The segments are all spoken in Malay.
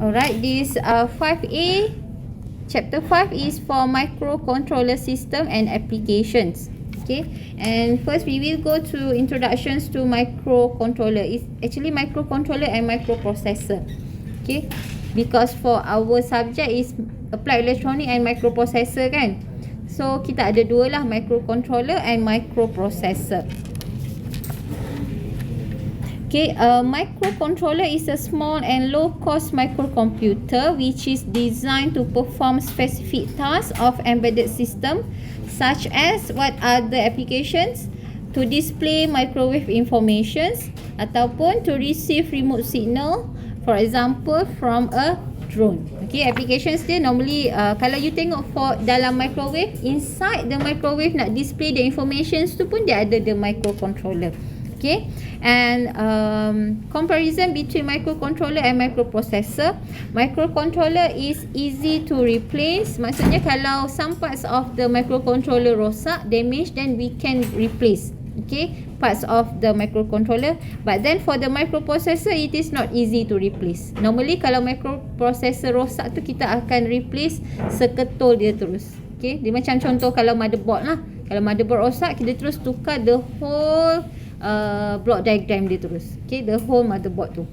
Alright, this 5A, chapter 5 is for microcontroller system and applications. Okay, and first we will go to introductions to microcontroller. It's actually microcontroller and microprocessor. Okay, because for our subject is applied electronic and microprocessor kan. So kita ada dua lah, microcontroller and microprocessor. Okay, a microcontroller is a small and low-cost microcomputer which is designed to perform specific tasks of embedded system, such as what are the applications? To display microwave informations ataupun to receive remote signal, for example from a drone. Okay, applications dia normally kalau you tengok for dalam microwave, inside the microwave nak display the informations tu pun dia ada the microcontroller. Okay, and comparison between microcontroller and microprocessor. Microcontroller is easy to replace. Maksudnya kalau some parts of the microcontroller rosak, damage, then we can replace. Okay, parts of the microcontroller. But then for the microprocessor, it is not easy to replace. Normally kalau microprocessor rosak tu kita akan replace seketul dia terus. Okay, dia macam contoh kalau motherboard lah. Kalau motherboard rosak, kita terus tukar the whole block diagram dia terus. Okay, the whole motherboard tu.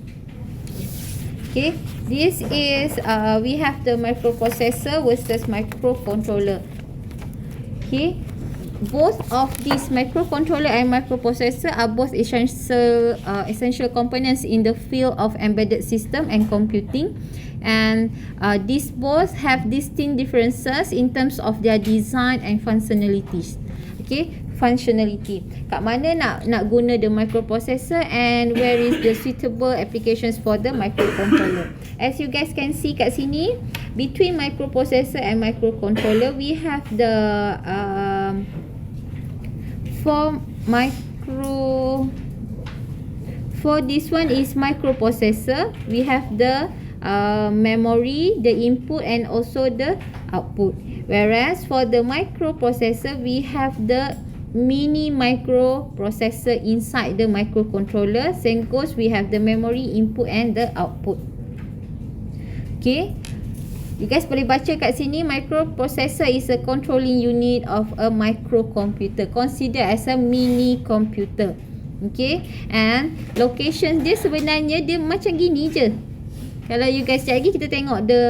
Okay, this is we have the microprocessor versus microcontroller. Okay, both of these microcontroller and microprocessor are both essential components in the field of embedded system and computing, and these both have distinct differences in terms of their design and functionalities. Okay, functionality. Kat mana nak guna the microprocessor and where is the suitable applications for the microcontroller. As you guys can see kat sini, between microprocessor and microcontroller, we have the for this one is microprocessor, we have the memory, the input and also the output. Whereas for the microprocessor, we have the mini microprocessor inside the microcontroller. Same goes, we have the memory, input and the output. Okay, you guys boleh baca kat sini, microprocessor is a controlling unit of a microcomputer, considered as a mini computer. Okay, and location dia sebenarnya dia macam gini je. Kalau you guys sekejap lagi kita tengok the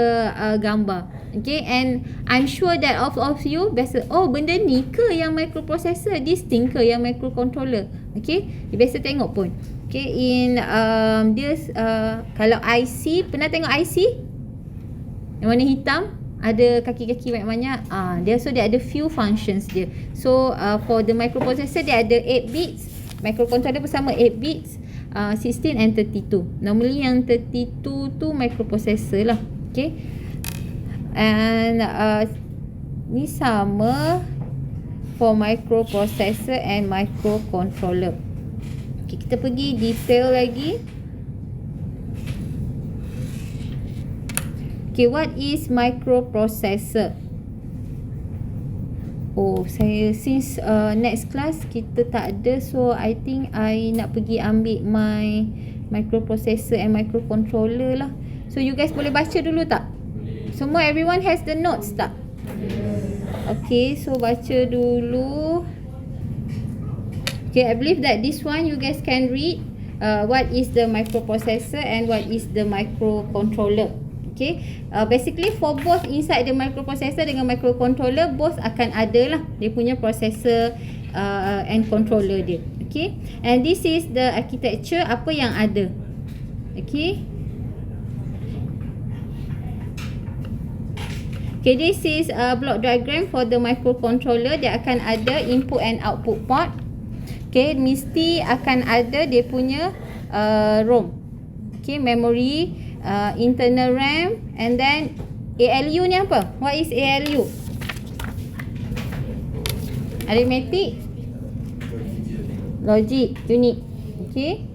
gambar. Okay, and I'm sure that all of you biasa, oh benda ni ke yang microprocessor, this thing ke yang microcontroller. Okay, you biasa tengok pun. Okay, in this kalau IC, pernah tengok IC yang warna hitam, ada kaki-kaki banyak-banyak. Dia ada few functions dia. So for the microprocessor dia ada 8 bits, microcontroller bersama 8 bits, 16 and 32. Normally yang 32 tu microprocessor lah. Okay, and ni sama for microprocessor and microcontroller. Okay, kita pergi detail lagi. Okay, what is microprocessor? Oh, saya since next class kita tak ada, so I think I nak pergi ambil my microprocessor and microcontroller lah. So you guys boleh baca dulu tak? Semua, everyone has the notes tak? Okay, so baca dulu. Okay, I believe that this one you guys can read. What is the microprocessor and what is the microcontroller? Okay, basically for both inside the microprocessor dengan microcontroller, both akan ada lah dia punya processor and controller dia. Okay, and this is the architecture, apa yang ada. Okay, okay, this is a block diagram for the microcontroller. Dia akan ada input and output port. Okay, mesti akan ada dia punya ROM. Okay, memory, internal RAM, and then ALU ni apa? What is ALU? Arithmetic, logic unit. Okay.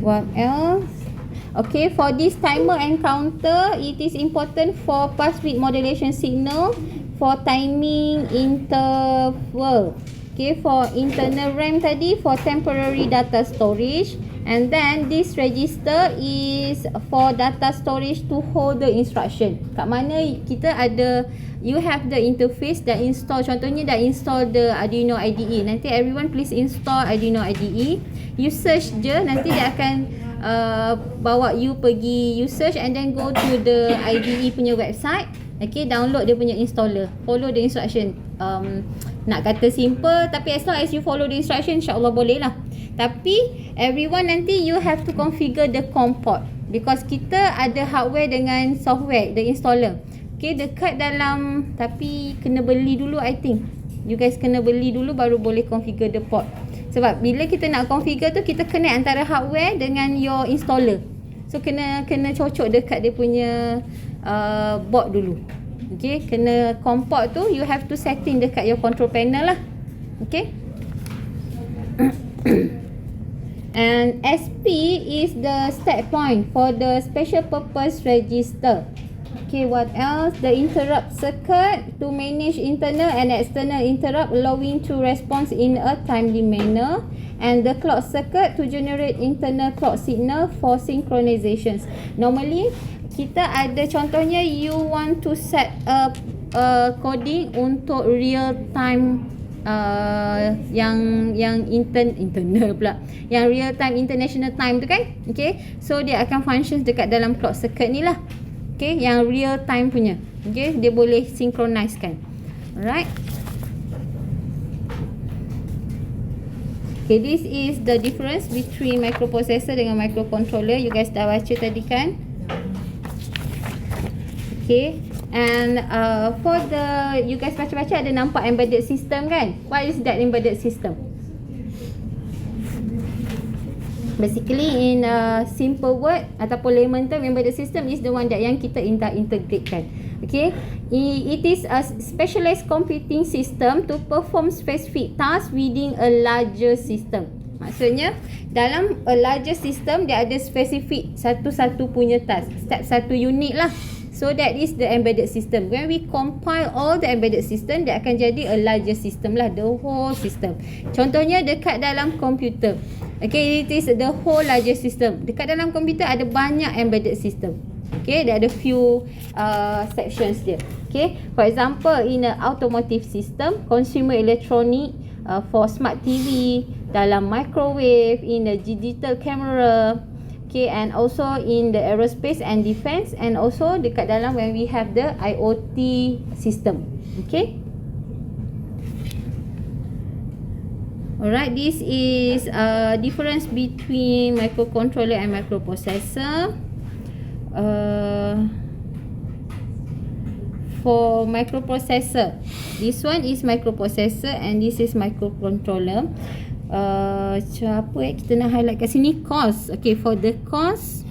What else? Okay, for this timer and counter, it is important for pulse width modulation signal, for timing interval. Okay, for internal RAM tadi, for temporary data storage. And then this register is for data storage to hold the instruction. Kat mana kita ada, you have the interface dah install, contohnya dah install the Arduino IDE. Nanti everyone please install Arduino IDE. You search je, nanti dia akan bawa you pergi, you search and then go to the IDE punya website. Okay, download dia punya installer. Follow the instruction. Nak kata simple, tapi as long as you follow the instruction, insyaAllah boleh lah. Tapi everyone nanti you have to configure the COM port, because kita ada hardware dengan software, the installer. Okay, dekat dalam, tapi kena beli dulu I think. You guys kena beli dulu baru boleh configure the port. Sebab bila kita nak configure tu, kita connect antara hardware dengan your installer. So kena cocok dekat dia punya board dulu. Okay, kena COM port tu you have to setting dekat your control panel lah. Okay. And SP is the start point for the special purpose register. Okay, what else? The interrupt circuit to manage internal and external interrupt, allowing to respond in a timely manner. And the clock circuit to generate internal clock signal for synchronizations. Normally kita ada, contohnya you want to set up coding untuk real time yang internal pula, yang real time international time tu kan. Okay, so dia akan functions dekat dalam clock circuit ni lah. Okay, yang real time punya. Okay, dia boleh synchronizekan. Alright. Okay, this is the difference between microprocessor dengan microcontroller. You guys dah baca tadi kan? Okay, and for the, you guys baca-baca ada nampak embedded system kan? What is that embedded system? Basically in simple word ataupun layman term, embedded system is the one that yang kita integratekan. Okay, it is a specialized computing system to perform specific tasks within a larger system. Maksudnya dalam a larger system dia ada spesifik satu-satu punya task, satu unit lah. So that is the embedded system. When we compile all the embedded system, dia akan jadi a larger system lah, the whole system. Contohnya dekat dalam komputer. Okay, it is the whole larger system. Dekat dalam komputer ada banyak embedded system. Okay, there ada few sections dia. Okay, for example, in a automotive system, consumer electronic, for smart TV, dalam microwave, in the digital camera. Okay, and also in the aerospace and defense, and also dekat dalam when we have the IoT system. Okay. Alright, this is difference between microcontroller and microprocessor. For microprocessor, this one is microprocessor and this is microcontroller. Apa kita nak highlight kat sini? Cost. Okay, for the cost,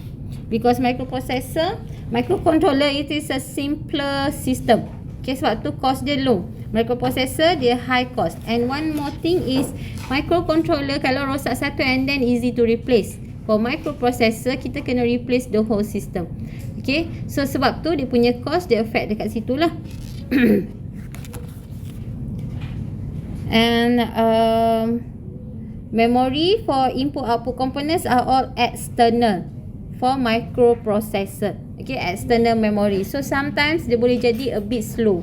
because microprocessor, microcontroller it is a simpler system. Okay, sebab tu cost dia low. Microprocessor dia high cost. And one more thing is microcontroller kalau rosak satu and then easy to replace. For microprocessor kita kena replace the whole system. Okay, so sebab tu dia punya cost dia affect dekat situ lah. And memory for input output components are all external for microprocessor. Okay, external memory. So sometimes dia boleh jadi a bit slow.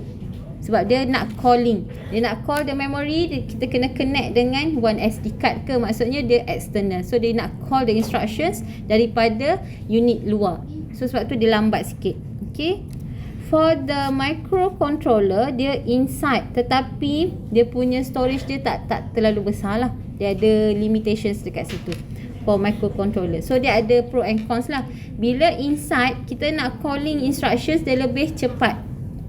Sebab dia nak calling. Dia nak call the memory, kita kena connect dengan one SD card ke, maksudnya dia external. So dia nak call the instructions daripada unit luar. So sebab tu dia lambat sikit. Okay. For the microcontroller, dia inside, tetapi dia punya storage dia tak terlalu besar lah. Dia ada limitations dekat situ for microcontroller. So dia ada pro and cons lah. Bila inside, kita nak calling instructions dia lebih cepat.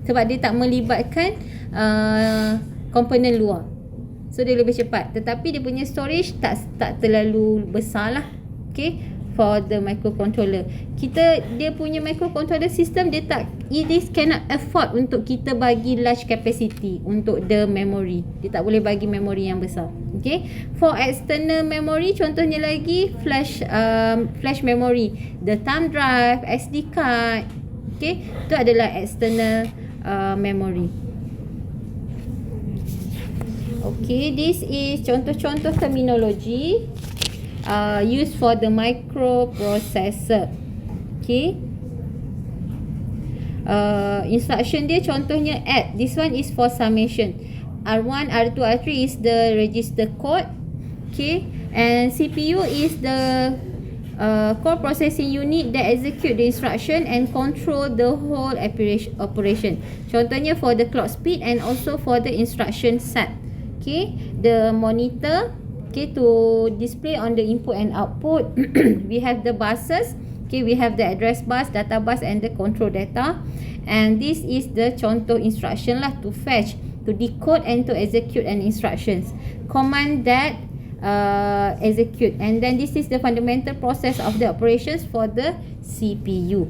Sebab dia tak melibatkan komponen luar. So dia lebih cepat. Tetapi dia punya storage tak terlalu besar lah. Okay, for the microcontroller. Dia punya microcontroller system, it cannot afford untuk kita bagi large capacity untuk the memory. Dia tak boleh bagi memory yang besar. Okay, for external memory, contohnya lagi flash memory, the thumb drive, SD card. Okay, itu adalah external memory. Okay, this is contoh-contoh terminologi. used for the microprocessor. Okay. Instruction dia contohnya add. This one is for summation. R1, R2, R3 is the register code. Okay. And CPU is the core processing unit that execute the instruction and control the whole operation. Contohnya for the clock speed and also for the instruction set. Okay. The monitor, okay, to display on the input and output. We have the buses. Okay, we have the address bus, data bus and the control data. And this is the contoh instruction lah, to fetch, to decode and to execute an instructions. Command that execute. And then this is the fundamental process of the operations for the CPU.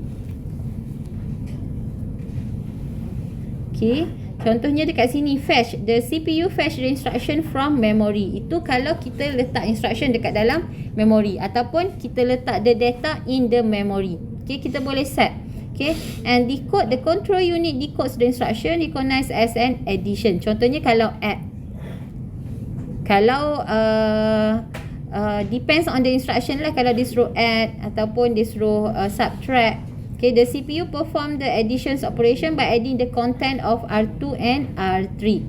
Okay. Contohnya dekat sini, fetch. The CPU fetch the instruction from memory. Itu kalau kita letak instruction dekat dalam memory ataupun kita letak the data in the memory. Okay, kita boleh set. Okay, and decode, the control unit decodes the instruction recognized as an addition. Contohnya kalau add. Kalau depends on the instruction lah, kalau disuruh add ataupun disuruh subtract. Okay, the CPU perform the additions operation by adding the content of R2 and R3.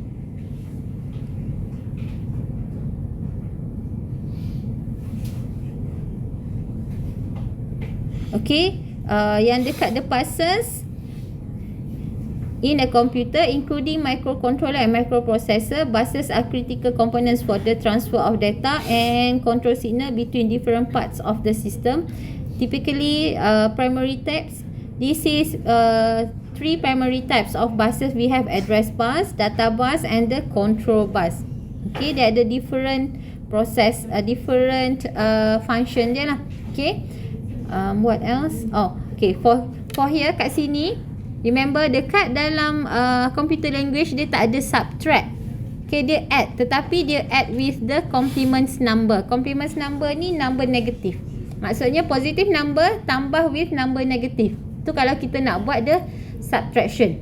Okay, yang dekat the buses in a computer including microcontroller and microprocessor, buses are critical components for the transfer of data and control signal between different parts of the system. Typically, primary types. This is three primary types of buses. We have address bus, data bus, and the control bus. Okay, they are the different process, different function dia lah. Okay, what else? Oh, okay. For here kat sini, remember dekat dalam computer language dia tak ada subtract. Okay, dia add, tetapi dia add with the complements number. Complements number ni number negatif. Maksudnya positive number tambah with number negatif. Tu kalau kita nak buat the subtraction.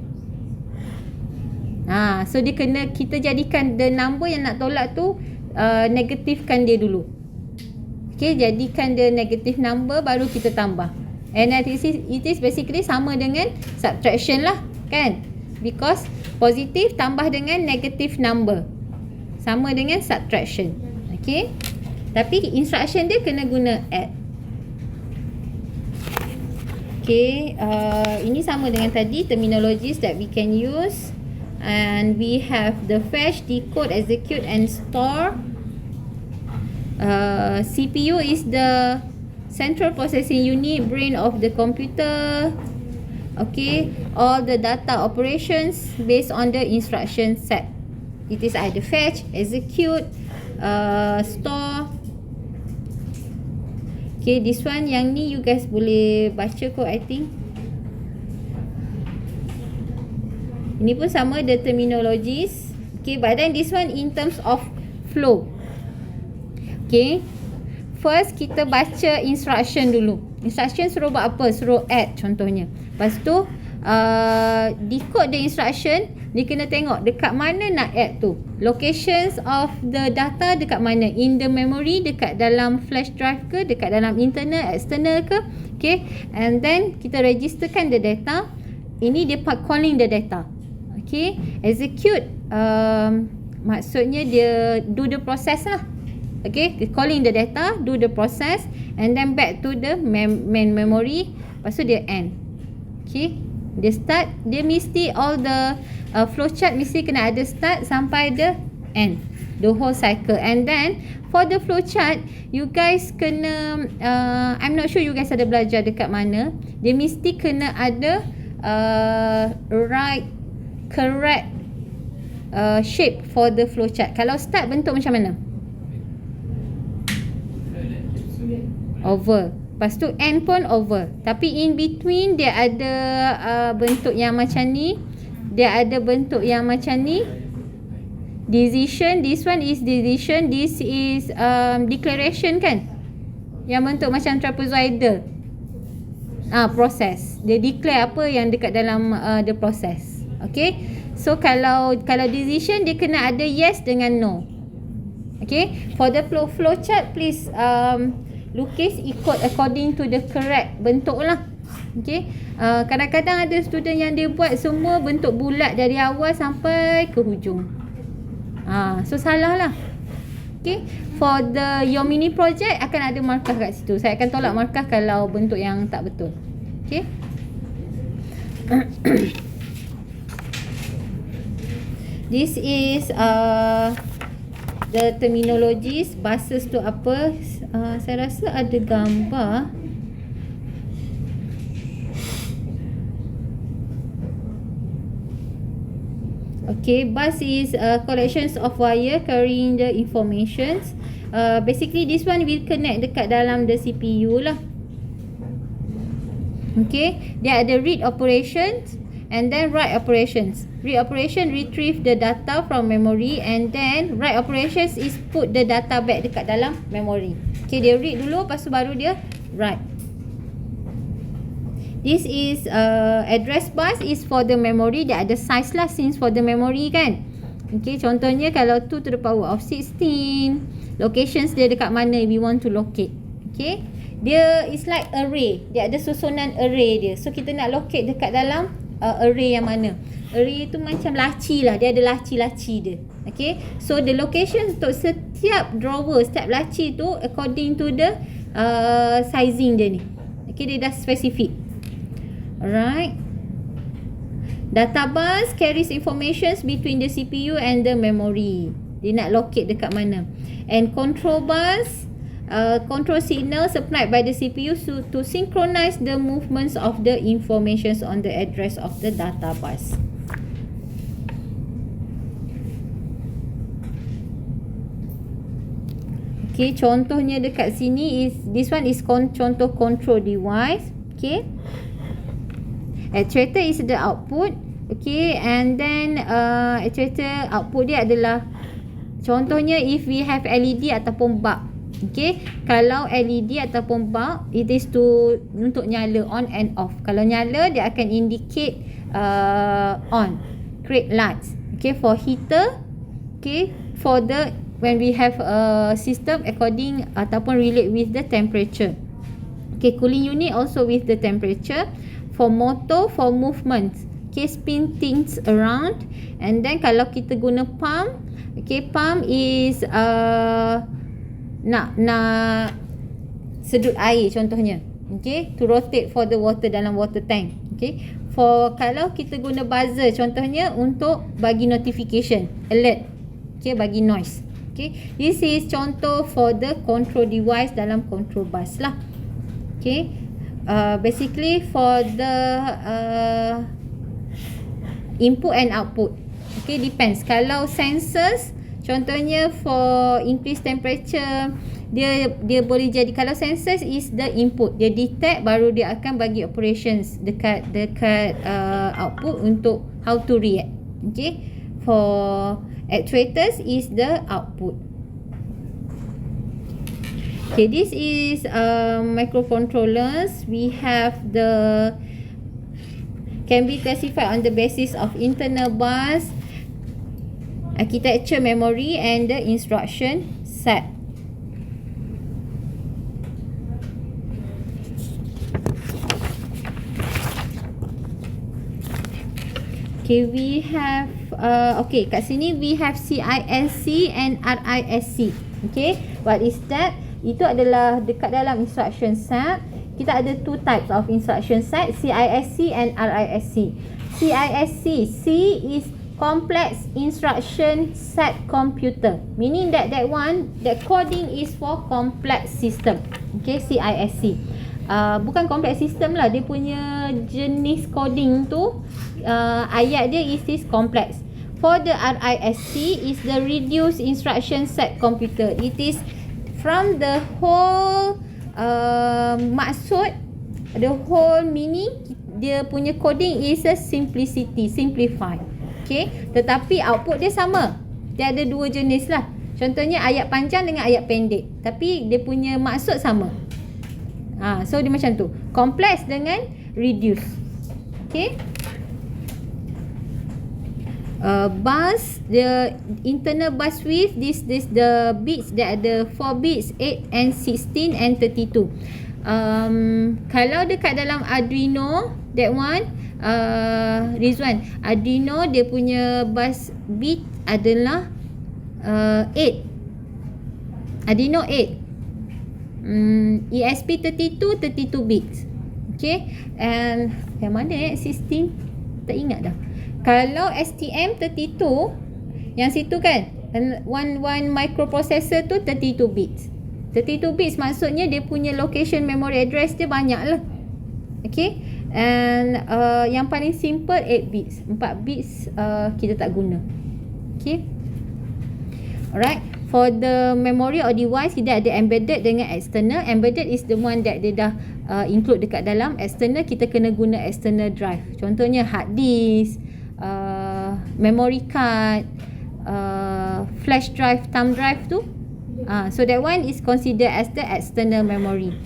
So dia kena, kita jadikan the number yang nak tolak tu negatifkan dia dulu. Okay, jadikan the negative number baru kita tambah. And it is basically sama dengan subtraction lah, kan? Because positive tambah dengan negative number sama dengan subtraction. Okay, tapi instruction dia kena guna add. Okay, ini sama dengan tadi, terminologies that we can use. And we have the fetch, decode, execute and store. CPU is the central processing unit, brain of the computer. Okay, all the data operations based on the instruction set. It is either fetch, execute, store. Okay, this one yang ni you guys boleh baca kot, I think. Ini pun sama, the terminologies. Okay, but then this one in terms of flow. Okay, first kita baca instruction dulu. Instruction suruh buat apa? Suruh add contohnya. Lepas tu decode the instruction. Dia kena tengok dekat mana nak add tu. Locations of the data dekat mana? In the memory, dekat dalam flash drive ke, dekat dalam internal, external ke. Okay, and then kita registerkan the data. Ini dia part calling the data. Okay, execute, maksudnya dia do the process lah. Okay, calling the data, do the process, and then back to the main memory. Lepas tu dia end. Okay, dia start, dia mesti all the flowchart mesti kena ada start sampai the end, the whole cycle. And then for the flowchart, you guys kena I'm not sure you guys ada belajar dekat mana. Dia mesti kena ada right, correct shape for the flowchart. Kalau start bentuk macam mana? Oval. Lepas tu end pun oval. Tapi in between dia ada bentuk yang macam ni. Dia ada bentuk yang macam ni. Decision. This one is decision. This is declaration kan? Yang bentuk macam trapezoidal. Process. Dia declare apa yang dekat dalam the process. Okay. So kalau decision dia kena ada yes dengan no. Okay, for the flow chart, please lukis ikut according to the correct bentuk lah. Okay, kadang-kadang ada student yang dia buat semua bentuk bulat dari awal sampai ke hujung. So salah lah. Okay, for your mini project akan ada markah kat situ. Saya akan tolak markah kalau bentuk yang tak betul. Okay. This is the terminologies, buses tu apa. Saya rasa ada gambar. Okay, bus is collections of wire carrying the informations. Basically this one will connect dekat dalam the CPU lah. Okay, dia ada read operations and then write operations. Read operation retrieve the data from memory, and then write operations is put the data back dekat dalam memory. Okay, dia read dulu, lepas tu baru dia write. This is address bus is for the memory. Dia ada size lah since for the memory kan. Okay, contohnya kalau 2 to the power of 16, locations dia dekat mana we want to locate. Okay, dia is like array. Dia ada susunan array dia. So kita nak locate dekat dalam array yang mana. Array tu macam laci lah. Dia ada laci-laci dia. Okay, so the location untuk setiap drawer, setiap laci tu according to the sizing dia ni. Okay, dia dah spesifik. Alright. Database carries informations between the CPU and the memory. Dia nak locate dekat mana. And control bus control signal supplied by the CPU to synchronize the movements of the informations on the address of the database. Okay, contohnya dekat sini is this one is contoh control device. Okay, actuator is the output. Okay, and then actuator output dia adalah contohnya if we have LED ataupun bulb. Okay, kalau LED ataupun bulb, it is untuk nyala on and off. Kalau nyala, dia akan indicate on, create lights. Okay, for heater, okay, for the when we have a system according ataupun relate with the temperature. Okay, cooling unit also with the temperature. For motor, for movement, okay, spin things around. And then kalau kita guna pump, okay, pump is nak sedut air contohnya. Okay, to rotate for the water dalam water tank. Okay, for kalau kita guna buzzer contohnya untuk bagi notification, alert. Okay, bagi noise. Okay, this is contoh for the control device dalam control bus lah. Okay, basically for the input and output. Okay, depends. Kalau sensors, contohnya for increase temperature, dia boleh jadi, kalau sensors is the input, dia detect baru dia akan bagi operations dekat output untuk how to react. Okay, for actuators is the output. Okay, this is microcontrollers. We have the can be classified on the basis of internal bus, architecture, memory, and the instruction set. Okay, we have okay, kat sini we have CISC and RISC. Okay, what is that? Itu adalah dekat dalam instruction set. Kita ada two types of instruction set, CISC and RISC. CISC, C is complex instruction set computer, meaning that that coding is for complex system. Okay, CISC. Bukan complex system lah, dia punya jenis coding tu ayat dia is complex. For the RISC is the reduced instruction set computer. It is from the whole maksud, the whole meaning, dia punya coding is a simplicity, simplified. Okay, tetapi output dia sama. Dia ada dua jenis lah. Contohnya ayat panjang dengan ayat pendek, tapi dia punya maksud sama. So dia macam tu, complex dengan reduce. Okay, Bus, the internal bus width, this the bits, dia ada 4 bits, 8 and 16 and 32. Kalau dekat dalam Arduino, that one, Rizwan, Arduino dia punya bus bit adalah 8. Arduino 8. ESP32 32 bits. Okay, and yang mana 16? Tak ingat dah. Kalau STM32, yang situ kan, one microprocessor tu 32 bits. 32 bits maksudnya dia punya location memory address dia banyak lah. Okay, and yang paling simple 8 bits. 4 bits kita tak guna. Okay, alright. For the memory or device, kita ada embedded dengan external. Embedded is the one that dia dah include dekat dalam. External, kita kena guna external drive. Contohnya hard disk, memory card, flash drive, thumb drive tu. So that one is considered as the external memory.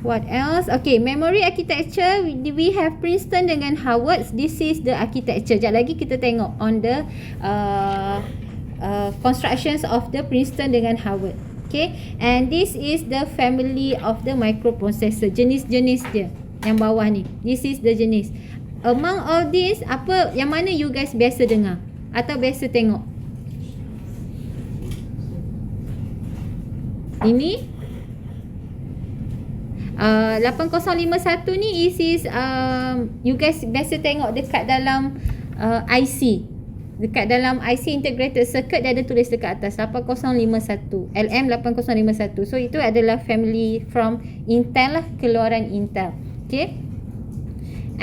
What else? Okay, memory architecture, we have Princeton dengan Harvard. This is the architecture. Sekejap lagi kita tengok on the constructions of the Princeton dengan Harvard. Okay, and this is the family of the microprocessor. Jenis-jenis dia yang bawah ni. This is the jenis. Among all this, apa yang mana you guys biasa dengar atau biasa tengok? Ini 8051 ni is you guys biasa tengok dekat dalam IC. Dekat dalam IC integrated circuit dia ada tulis dekat atas 8051, LM8051. So itu adalah family from Intel lah, keluaran Intel. Okay,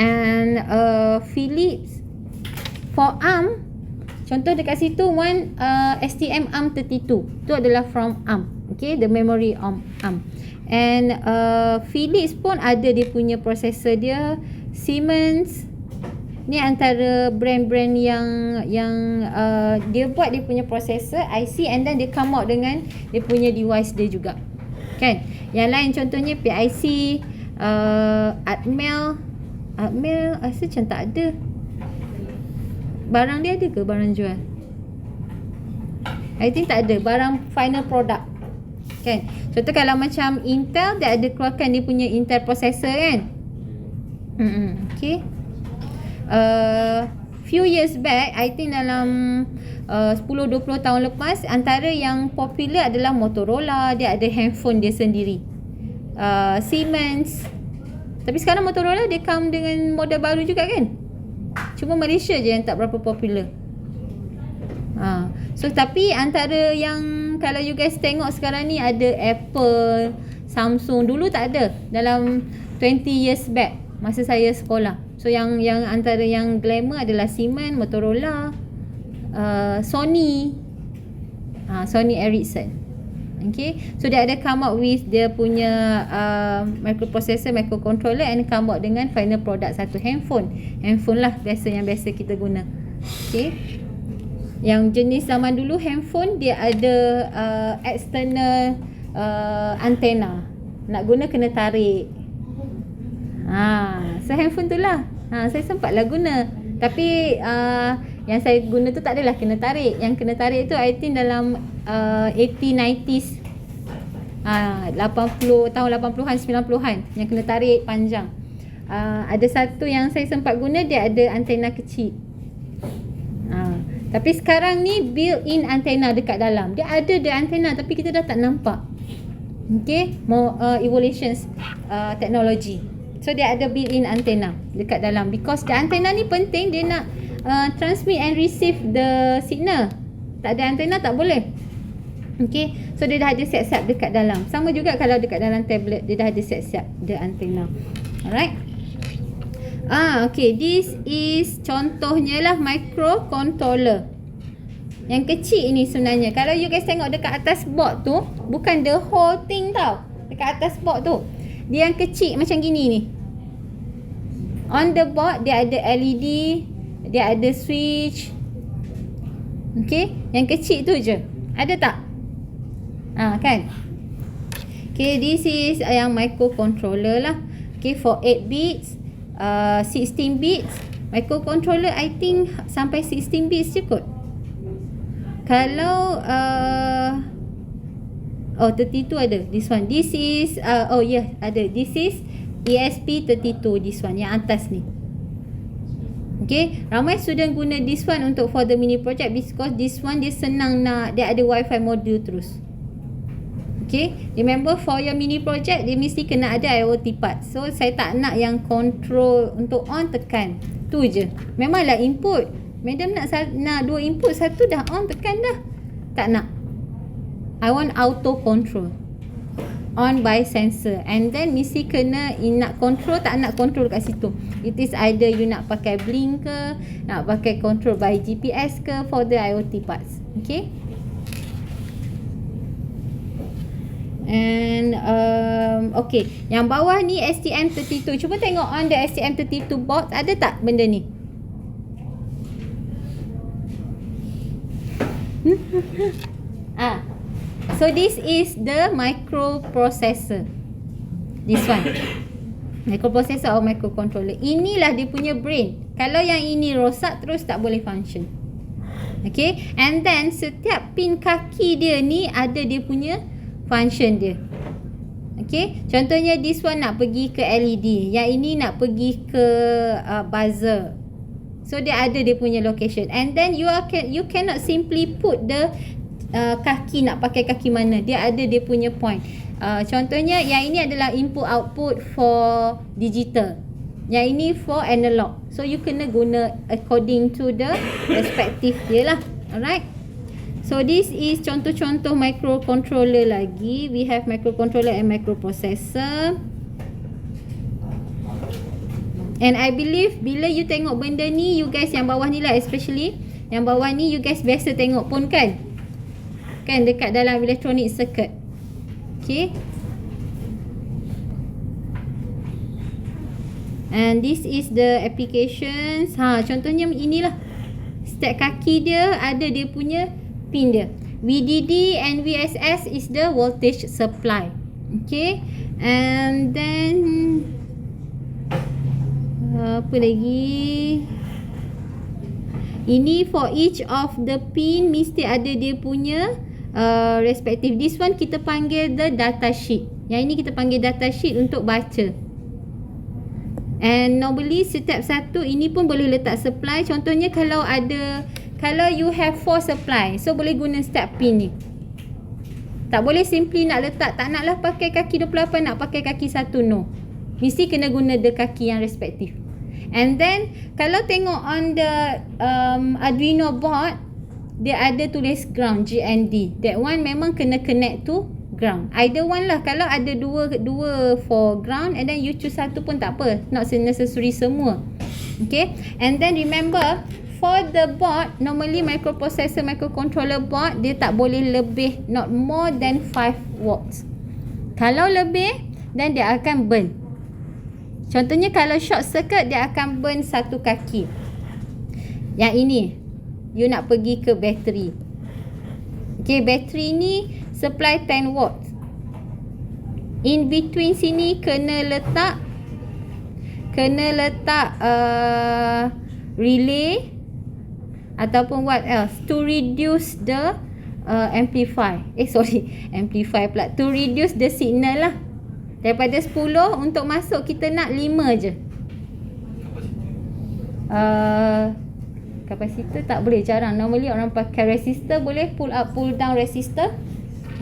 and Philips for ARM, contoh dekat situ one STM ARM32 tu adalah from ARM. Okay, the memory ARM. And Philips pun ada dia punya processor dia. Siemens ni antara brand-brand yang dia buat dia punya processor IC, and then dia come out dengan dia punya device dia juga. Kan? Yang lain contohnya PIC, Atmel rasa macam tak ada. Barang dia ada ke barang jual? I think tak ada. Barang final product. Kan? Contoh kalau macam Intel, dia ada keluarkan dia punya Intel processor kan? Okay. Few years back, I think dalam 10-20 tahun lepas, antara yang popular adalah Motorola. Dia ada handphone dia sendiri. Siemens. Tapi sekarang Motorola dia come dengan model baru juga kan? Cuma Malaysia je yang tak berapa popular. So tapi antara yang kalau you guys tengok sekarang ni ada Apple, Samsung. Dulu tak ada. Dalam 20 years back masa saya sekolah. So yang antara yang glamour adalah Siemens, Motorola, Sony, Sony Ericsson. Okay, so dia ada come up with dia punya microprocessor, microcontroller, and come out dengan final product satu handphone lah yang biasa kita guna. Okay, yang jenis zaman dulu handphone dia ada external antena, nak guna kena tarik. So handphone tu lah saya sempatlah guna. Tapi yang saya guna tu tak adalah kena tarik. Yang kena tarik tu I think dalam 80-90s, 80 tahun 80-an 90-an yang kena tarik panjang. Ada satu yang saya sempat guna, dia ada antena kecil. Tapi sekarang ni built-in antena dekat dalam. Dia ada antena tapi kita dah tak nampak. Okay, more evolutions technology. So dia ada built-in antena dekat dalam, because the antena ni penting, dia nak transmit and receive the signal. Tak ada antena tak boleh. Okay, so dia dah ada siap-siap dekat dalam. Sama juga kalau dekat dalam tablet, dia dah ada siap-siap the antena. Alright. Okay, this is contohnya lah microcontroller. Yang kecil ini sebenarnya. Kalau you guys tengok dekat atas board tu, bukan the whole thing tau. Dekat atas board tu, dia yang kecil macam gini ni. On the board dia ada LED, dia ada switch. Okay, yang kecil tu je. Ada tak? Kan? Okay, this is yang microcontroller lah. Okay, for 8 bits, 16 bits, Microcontroller I think sampai 16 bits je kot. Kalau 32 ada. This one. This is ada. This is ESP32, this one yang atas ni. Okay, ramai student guna this one untuk for the mini project because this one dia senang dia ada wifi module terus. Okay, remember for your mini project dia mesti kena ada IoT part. So saya tak nak yang control untuk on tekan. Tu je. Memanglah input. Madam nak 2 input, satu dah on tekan dah. Tak nak. I want auto control. On by sensor. And then mesti kena nak control, tak nak control kat situ. It is either you nak pakai blink ke, nak pakai control by GPS ke for the IoT parts. Okay. And okay, yang bawah ni STM32. Cuba tengok on the STM32 board, ada tak benda ni? So this is the microprocessor. This one. Microprocessor or microcontroller. Inilah dia punya brain. Kalau yang ini rosak terus tak boleh function. Okay. And then setiap pin kaki dia ni ada dia punya function dia. Okay. Contohnya this one nak pergi ke LED. Yang ini nak pergi ke buzzer. So dia ada dia punya location. And then you cannot simply put the kaki, nak pakai kaki mana. Dia ada dia punya point. Contohnya yang ini adalah input output for digital. Yang ini for analog. So you kena guna according to the respective dia lah. Alright. So this is contoh-contoh microcontroller lagi. We have microcontroller and microprocessor. And I believe bila you tengok benda ni, you guys yang bawah ni lah especially, yang bawah ni you guys biasa tengok pun kan? Kan dekat dalam electronic circuit. Okay. And this is the applications. Contohnya inilah. Setiap kaki dia ada dia punya pin dia. VDD and VSS is the voltage supply. Okay. And then apa lagi? Ini for each of the pin mesti ada dia punya respective. This one kita panggil the data sheet. Yang ini kita panggil data sheet untuk baca. And normally setiap satu ini pun boleh letak supply. Contohnya kalau you have 4 supply, so boleh guna setiap pin ni. Tak boleh simply nak letak, tak naklah pakai kaki 28, nak pakai kaki 1, no. Mesti kena guna the kaki yang respective. And then kalau tengok on the Arduino board, dia ada tulis ground, GND. That one memang kena connect to ground. Either one lah. Kalau ada dua for ground and then you choose satu pun tak apa. Not necessary semua. Okay. And then remember, for the board, normally microprocessor, microcontroller board, dia tak boleh lebih, not more than 5 watts. Kalau lebih, then dia akan burn. Contohnya kalau short circuit, dia akan burn satu kaki. Yang ini, you nak pergi ke bateri. Okay, bateri ni supply 10 watts. In between sini kena letak relay ataupun what else to reduce the amplify. Amplify pula. To reduce the signal lah. Daripada 10 untuk masuk kita nak 5 je. Kapasitor tak boleh, jarang. Normally orang pakai resistor, boleh pull up pull down resistor.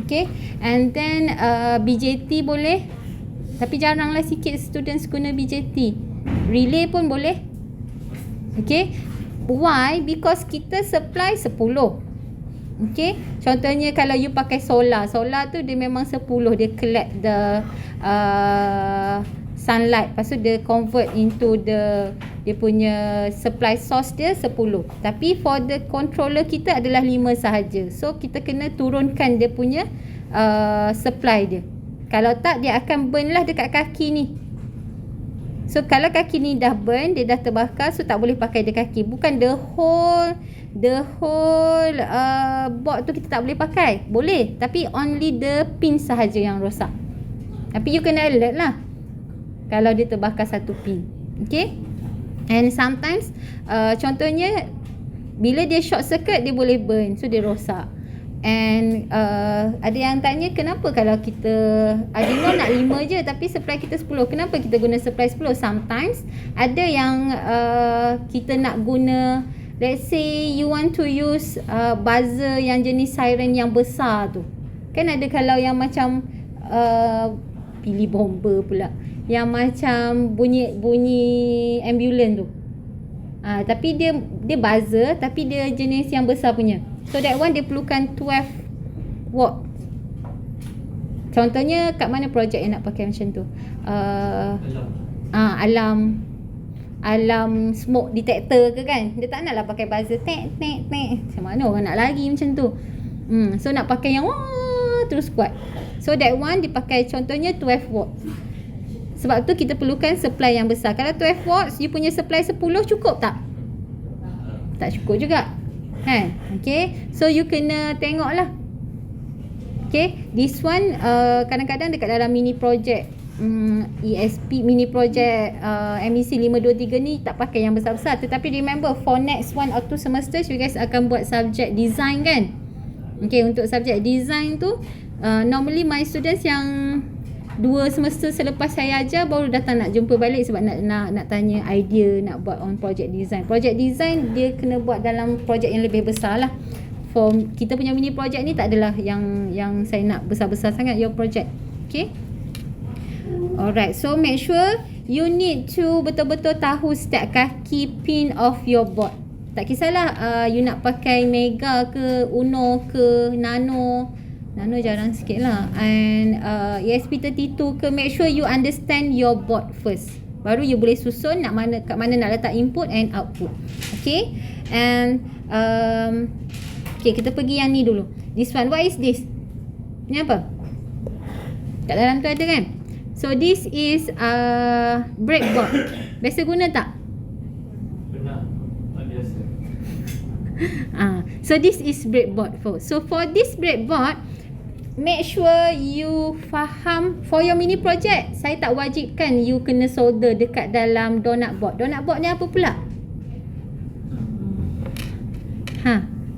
Okay. And then BJT boleh, tapi jaranglah sikit students guna BJT. Relay pun boleh. Okay. Why? Because kita supply 10. Okay. Contohnya kalau you pakai solar tu dia memang 10. Dia collect the sunlight. Lepas tu dia convert into dia punya supply source dia 10. Tapi for the controller kita adalah 5 sahaja. So kita kena turunkan dia punya supply dia. Kalau tak, dia akan burn lah dekat kaki ni. So kalau kaki ni dah burn, dia dah terbakar, so tak boleh pakai dia kaki. Bukan the whole board tu kita tak boleh pakai. Boleh, tapi only the pin sahaja yang rosak. Tapi you kena alert lah kalau dia terbakar satu pin. Okay. And sometimes contohnya bila dia short circuit dia boleh burn, so dia rosak. And ada yang tanya kenapa kalau kita Arduino nak 5 je tapi supply kita 10, kenapa kita guna supply 10? Sometimes ada yang kita nak guna, let's say you want to use buzzer yang jenis siren yang besar tu. Kan ada kalau yang macam pilih bomber pula, yang macam bunyi ambulans tu. Tapi dia buzzer tapi dia jenis yang besar punya. So that one dia perlukan 12 watt. Contohnya kat mana projek yang nak pakai macam tu? Alarm smoke detector ke kan? Dia tak naklah pakai buzzer tek. Macam mana orang nak lari macam tu? So nak pakai yang terus kuat. So that one dipakai contohnya 12 watt. Sebab tu kita perlukan supply yang besar. Kalau 12 watts you punya supply 10 cukup tak? Tak cukup juga. Kan? Okay. So you kena tengok lah. Okay. This one kadang-kadang dekat dalam mini project ESP mini project MEC 523 ni tak pakai yang besar-besar. Tetapi remember for next one or two semesters you guys akan buat subject design kan? Okay. Untuk subject design tu normally my students yang 2 semester selepas saya ajar baru datang nak jumpa balik sebab nak tanya idea nak buat on project design. Project design dia kena buat dalam project yang lebih besar lah. For kita punya mini project ni tak adalah yang saya nak besar-besar sangat your project. Okay. Alright, so make sure you need to betul-betul tahu setiap kaki pin of your board. Tak kisahlah you nak pakai Mega ke, Uno ke, Nano jarang sikit lah. And ESP32 ke, make sure you understand your board first. Baru you boleh susun kat mana nak letak input and output. Okay. And okay, kita pergi yang ni dulu. This one, what is this? Ni apa? Kat dalam tu ada kan? So this is breadboard. Biasa guna tak? Pernah. Tak biasa. So this is breadboard. So for this breadboard, make sure you faham for your mini project. Saya tak wajibkan you kena solder dekat dalam donut board. Donut board ni apa pula?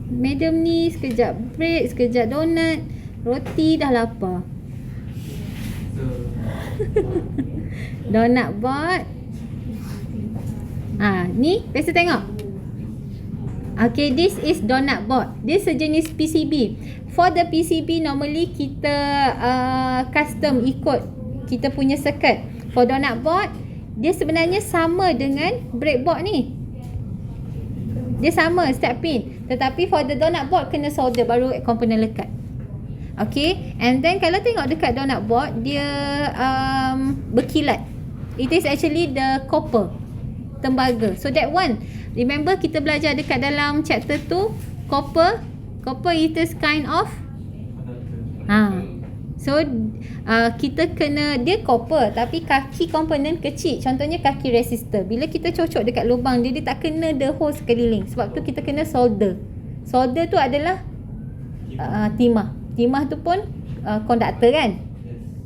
Madam ni sekejap bread, sekejap donut, roti dah lapar. Donut board. Ni biasa tengok. Okay, this is donut board. Dia sejenis PCB. For the PCB normally kita custom ikut kita punya circuit. For donut board dia sebenarnya sama dengan breadboard ni. Dia sama setiap pin. Tetapi for the donut board kena solder baru komponen lekat. Okay. And then kalau tengok dekat donut board dia berkilat. It is actually the copper, tembaga. So that one, remember kita belajar dekat dalam chapter tu, copper it is kind of so kita kena, dia copper tapi kaki komponen kecil. Contohnya kaki resistor. Bila kita cocok dekat lubang dia tak kena the hole sekeliling. Sebab tu kita kena solder. Solder tu adalah timah. Timah tu pun konduktor kan?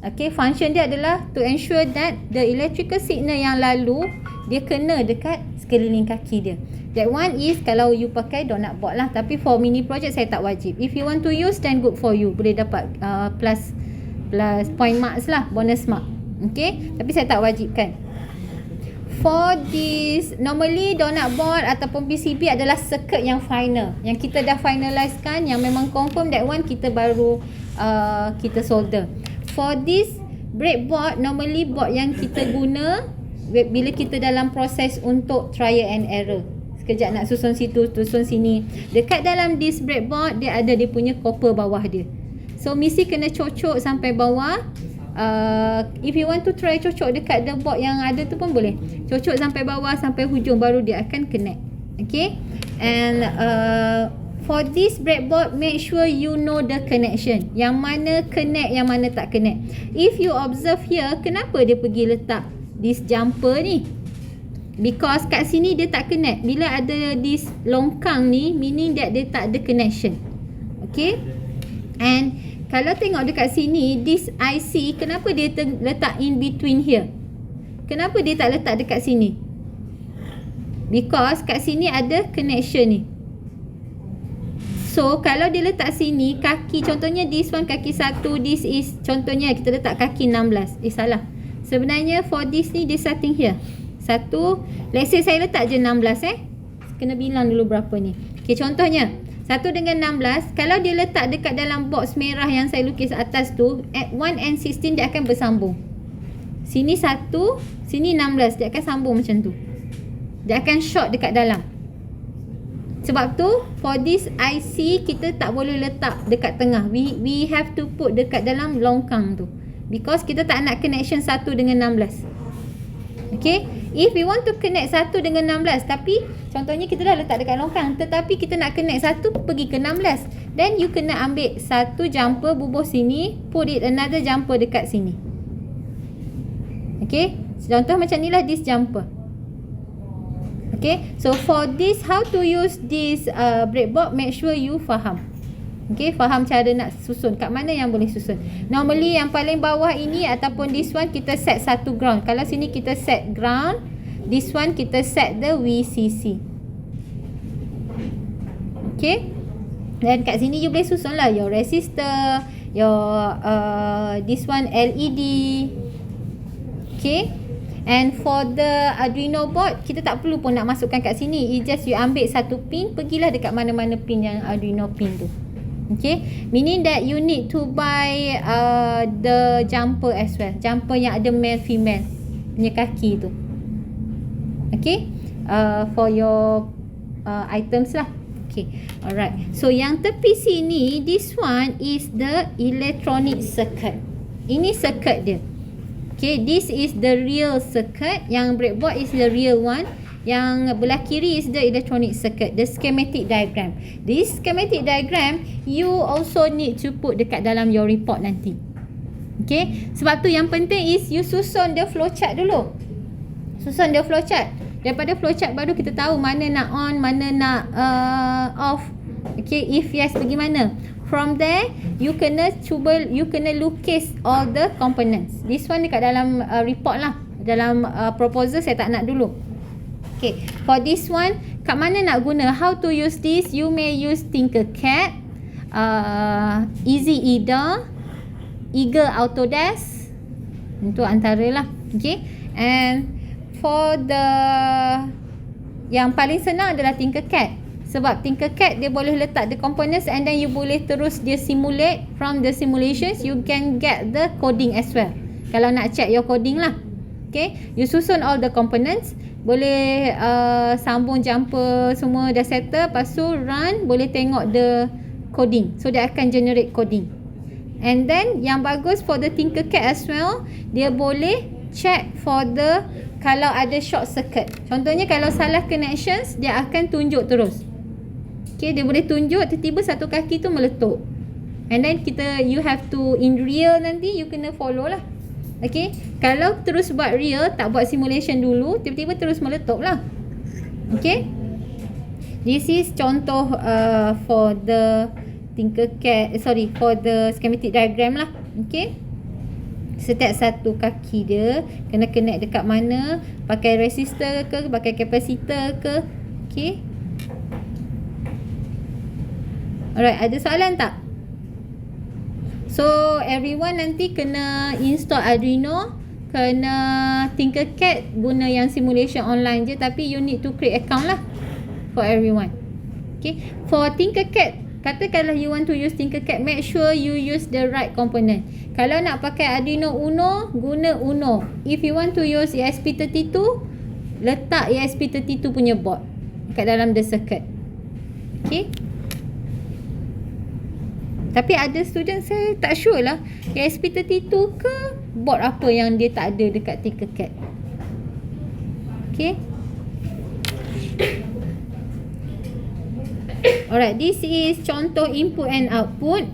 Okay, function dia adalah to ensure that the electrical signal yang lalu dia kena dekat sekeliling kaki dia. That one is kalau you pakai donut board lah. Tapi for mini project saya tak wajib. If you want to use then good for you. Boleh dapat plus point marks lah, bonus mark. Okay, tapi saya tak wajibkan. For this, normally donut board ataupun PCB adalah circuit yang final, yang kita dah finalizekan, yang memang confirm, that one kita baru kita solder. For this breadboard, normally board yang kita guna bila kita dalam proses untuk trial and error. Sekejap nak susun situ, susun sini. Dekat dalam this breadboard dia ada dia punya copper bawah dia. So mesti kena cocok sampai bawah. If you want to try cocok dekat the board yang ada tu pun boleh. Cocok sampai bawah sampai hujung baru dia akan connect. Okay. And for this breadboard, make sure you know the connection. Yang mana connect, yang mana tak connect. If you observe here, kenapa dia pergi letak this jumper ni? Because kat sini dia tak connect. Bila ada this longkang ni, meaning that dia tak ada connection. Okay. And kalau tengok dekat sini, this IC, kenapa dia letak in between here? Kenapa dia tak letak dekat sini? Because kat sini ada connection ni. So kalau dia letak sini, kaki contohnya this one kaki 1, this is contohnya kita letak kaki 16. Salah. Sebenarnya for this ni dia starting here. 1, let's say saya letak je 16 Kena bilang dulu berapa ni. Okay, contohnya 1 dengan 16, kalau dia letak dekat dalam box merah yang saya lukis atas tu, at 1 and 16 dia akan bersambung. Sini 1, sini 16, dia akan sambung macam tu. Dia akan short dekat dalam. Sebab tu for this IC kita tak boleh letak dekat tengah. We have to put dekat dalam longkang tu. Because kita tak nak connection 1 dengan 16. Okay, if we want to connect 1 dengan 16, tapi contohnya kita dah letak dekat longkang, tetapi kita nak connect 1 pergi ke 16, then you kena ambil 1 jumper bubuh sini, put it another jumper dekat sini. Okay, contoh macam ni lah this jumper. Okay, so for this, how to use this breadboard, make sure you faham. Okay, faham cara nak susun. Kat mana yang boleh susun. Normally yang paling bawah ini ataupun this one kita set satu ground. Kalau sini kita set ground, this one kita set the VCC. Okay, dan kat sini you boleh susun lah your resistor, your this one LED. Okay, and for the Arduino board, kita tak perlu pun nak masukkan kat sini. It just you ambil satu pin, pergilah dekat mana-mana pin yang Arduino pin tu. Okay, meaning that you need to buy the jumper as well. Jumper yang ada male female punya kaki tu. Okay, for your items lah. Okay, alright. So yang tepi sini, this one is the electronic circuit. Ini circuit dia. Okay, this is the real circuit. Yang breadboard is the real one. Yang belah kiri is the electronic circuit, the schematic diagram. This schematic diagram you also need to put dekat dalam your report nanti. Okay, sebab tu yang penting is you susun the flowchart dulu. Susun the flowchart. Daripada flowchart baru kita tahu mana nak on, mana nak off. Okay, if yes bagaimana. From there you kena cuba, you kena lukis all the components. This one dekat dalam report lah. Dalam proposal saya tak nak dulu. Okay, for this one, kat mana nak guna, how to use this, you may use Tinkercad, Easy Eder, Eagle Autodesk. Itu antara lah. Okay, and for the yang paling senang adalah Tinkercad. Sebab Tinkercad dia boleh letak the components and then you boleh terus dia simulate. From the simulations you can get the coding as well. Kalau nak check your coding lah. Okay, you susun all the components. Boleh sambung jumper semua dah settle. Lepas tu run, boleh tengok the coding. So dia akan generate coding. And then yang bagus for the Tinkercad as well, dia boleh check for the kalau ada short circuit. Contohnya kalau salah connections, dia akan tunjuk terus. Okay, dia boleh tunjuk tiba-tiba satu kaki tu meletup. And then you have to in real nanti you kena follow lah. Okay, kalau terus buat real, tak buat simulation dulu, tiba-tiba terus meletup lah. Okay, this is contoh for the Tinkercad, for the schematic diagram lah. Okay, setiap satu kaki dia kena connect dekat mana, pakai resistor ke, pakai capacitor ke. Okay, alright, ada soalan tak? So everyone nanti kena install Arduino, kena Tinkercad, guna yang simulation online je, tapi you need to create account lah for everyone. Okay, for Tinkercad, kata kalau you want to use Tinkercad, make sure you use the right component. Kalau nak pakai Arduino Uno, guna Uno. If you want to use ESP32, letak ESP32 punya board kat dalam the circuit. Okay, tapi ada student saya tak sure lah ESP32 ke board apa yang dia tak ada dekat Tinkercad. Okay, alright, this is contoh input and output.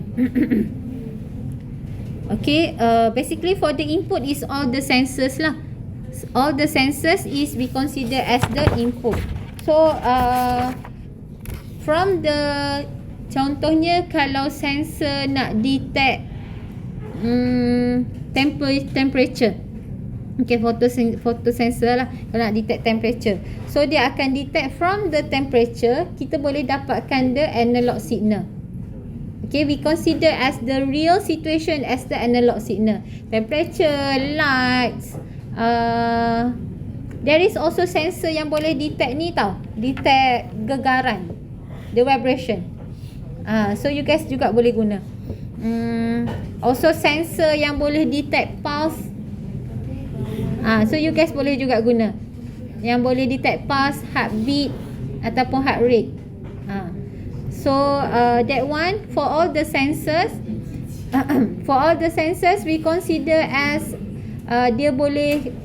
Okay, basically for the input is all the sensors lah. All the sensors is we consider as the input. So from the contohnya kalau sensor nak detect temperature. Okay, photo sensor lah kalau nak detect temperature. So dia akan detect from the temperature, kita boleh dapatkan the analog signal. Okay, we consider as the real situation as the analog signal. Temperature, lights, there is also sensor yang boleh detect ni tau, detect gegaran, the vibration. So you guys juga boleh guna. Also sensor yang boleh detect pulse. So you guys boleh juga guna, yang boleh detect pulse, heartbeat ataupun heart rate. So that one for all the sensors, we consider as dia boleh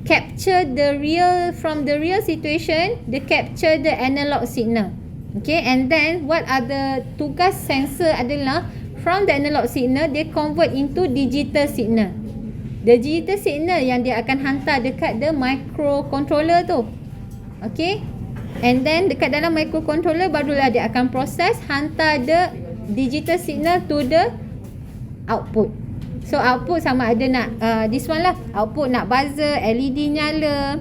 capture the real, from the real situation, they capture the analog signal. Okay, and then what are the tugas sensor adalah from the analog signal they convert into digital signal. The digital signal yang dia akan hantar dekat the microcontroller tu. Okay, and then dekat dalam microcontroller barulah dia akan proses, hantar the digital signal to the output. So output sama ada nak this one lah, output nak buzzer, LED nyala,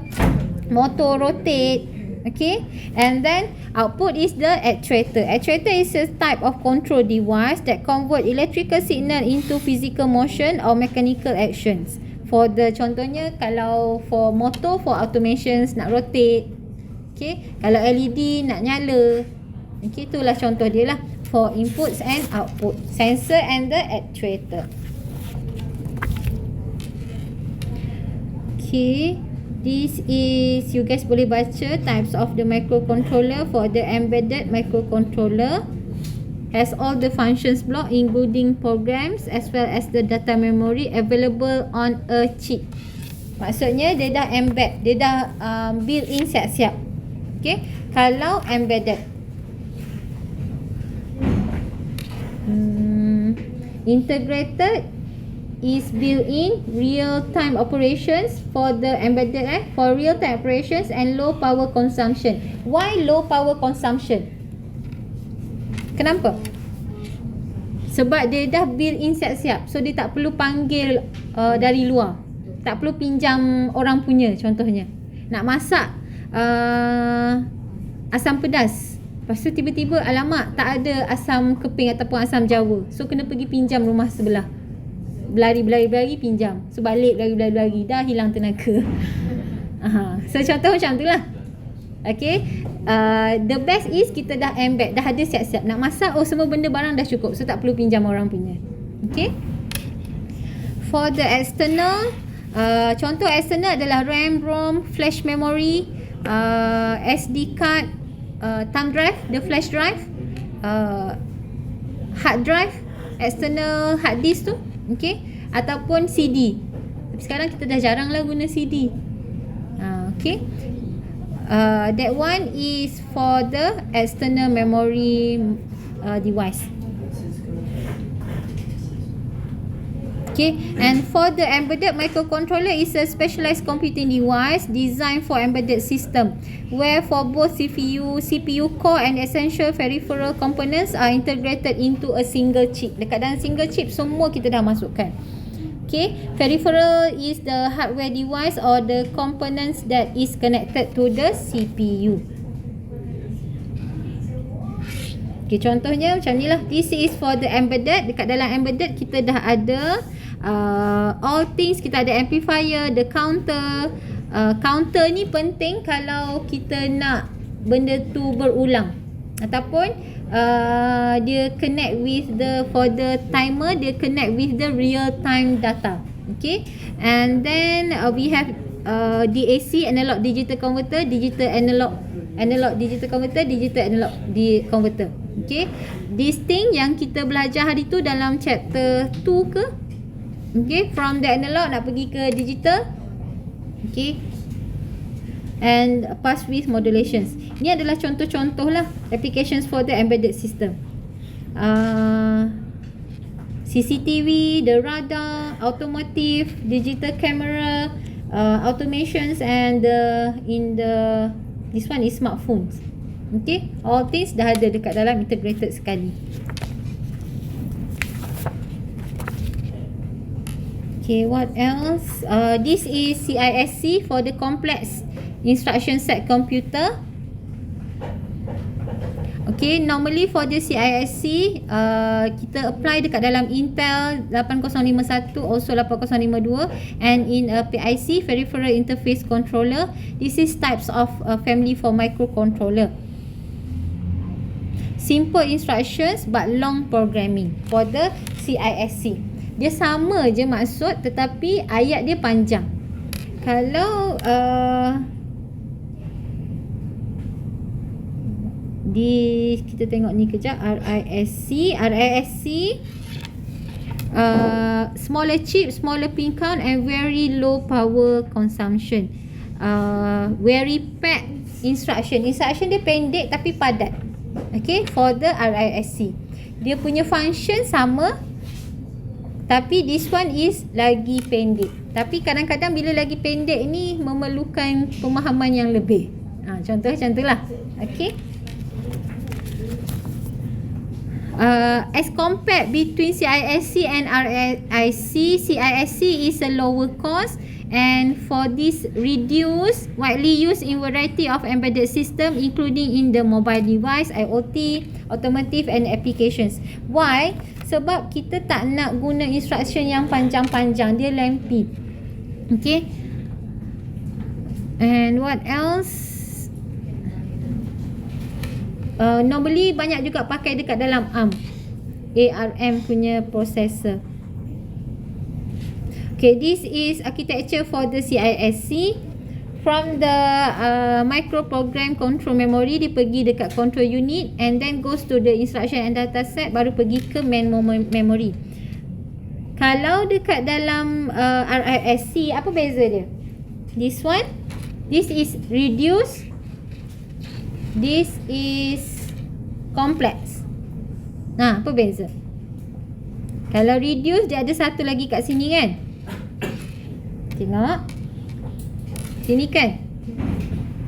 motor rotate. Okay, and then output is the actuator. Actuator is a type of control device that convert electrical signal into physical motion or mechanical actions. For the contohnya, kalau for motor, for automations nak rotate. Okay, kalau LED nak nyala. Okay, itulah contoh dia lah for inputs and output, sensor and the actuator. Okay, this is, you guys boleh baca types of the microcontroller. For the embedded microcontroller, has all the functions block including programs as well as the data memory available on a chip. Maksudnya dia dah embed, dia dah built in siap-siap. Okay, kalau embedded. Integrated is built-in real-time operations for the embedded for real-time operations and low power consumption. Why low power consumption? Kenapa? Sebab dia dah built-in siap-siap. So dia tak perlu panggil dari luar. Tak perlu pinjam orang punya contohnya. Nak masak asam pedas. Lepas tu tiba-tiba alamak tak ada asam keping ataupun asam jawa. So kena pergi pinjam rumah sebelah. Berlari pinjam. So balik berlari dah hilang tenaga. So contoh macam tu lah. Okay, the best is kita dah embed, dah ada siap-siap. Nak masak, semua benda barang dah cukup. So tak perlu pinjam orang punya. Okay, for the external, contoh external adalah RAM, ROM, flash memory, SD card, thumb drive, the flash drive, hard drive, external hard disk tu. Okay, ataupun CD. Tapi sekarang kita dah jarang lah guna CD. Okay, that one is for the external memory device. Okay, and for the embedded microcontroller is a specialized computing device designed for embedded system, where for both CPU core and essential peripheral components are integrated into a single chip. Dekat dalam single chip semua kita dah masukkan. Okay, peripheral is the hardware device or the components that is connected to the CPU. Okay, contohnya macam ni lah. This is for the embedded. Dekat dalam embedded kita dah ada all things. Kita ada amplifier, the counter. Counter ni penting kalau kita nak benda tu berulang. Ataupun dia connect with the, for the timer, dia connect with the real time data. Okay, and then we have DAC, analog digital converter, digital analog digital converter, digital analog converter. Okay, this thing yang kita belajar hari tu dalam chapter 2 ke? Okay, from the analog nak pergi ke digital. Okay, and pass with modulations. Ini adalah contoh-contoh lah applications for the embedded system. CCTV, the radar, automotive, digital camera, automations, and in the this one is smartphones. Okay, all things dah ada dekat dalam integrated sekali. Okay, what else? This is CISC for the complex instruction set computer. Okay, normally for the CISC, kita apply dekat dalam Intel 8051, also 8052, and in a PIC, Peripheral Interface Controller. This is types of family for microcontroller. Simple instructions but long programming for the CISC. Dia sama je maksud, tetapi ayat dia panjang. Kalau kita tengok ni kejap, RISC smaller chip, smaller pin count and very low power consumption. Very packed instruction dia pendek tapi padat. Okay, for the RISC dia punya function sama, tapi this one is lagi pendek. Tapi kadang-kadang bila lagi pendek ni memerlukan pemahaman yang lebih. Contoh macam tu lah. Okay, as compared between CISC and RISC, CISC is a lower cost, and for this widely used in variety of embedded system including in the mobile device, IoT, automotive and applications. Why? Sebab kita tak nak guna instruction yang panjang-panjang, dia lengthy. Okay, and what else? Normally banyak juga pakai dekat dalam ARM punya processor. Okay, this is architecture for the CISC. From the microprogram control memory, dia pergi dekat control unit and then goes to the instruction and data set, baru pergi ke main memory. Kalau dekat dalam RISC, apa beza dia? This one, this is reduce, this is complex. Apa beza? Kalau reduce, dia ada satu lagi kat sini kan? Tengok sini kan,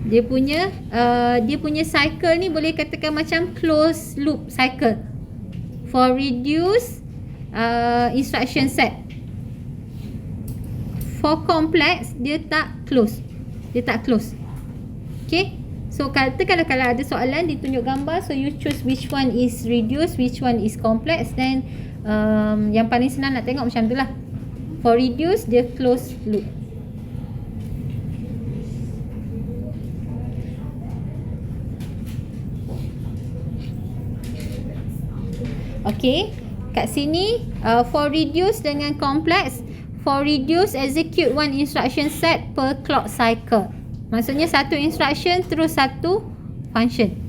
dia punya cycle ni boleh katakan macam closed loop cycle. For reduce instruction set. For complex, dia tak close. Okay, so kalau ada soalan ditunjuk gambar, so you choose which one is reduce, which one is complex. Then yang paling senang nak tengok macam tu lah. For reduce, dia close loop. Okay, kat sini for reduce dengan complex. For reduce, execute one instruction set per clock cycle. Maksudnya satu instruction terus satu function.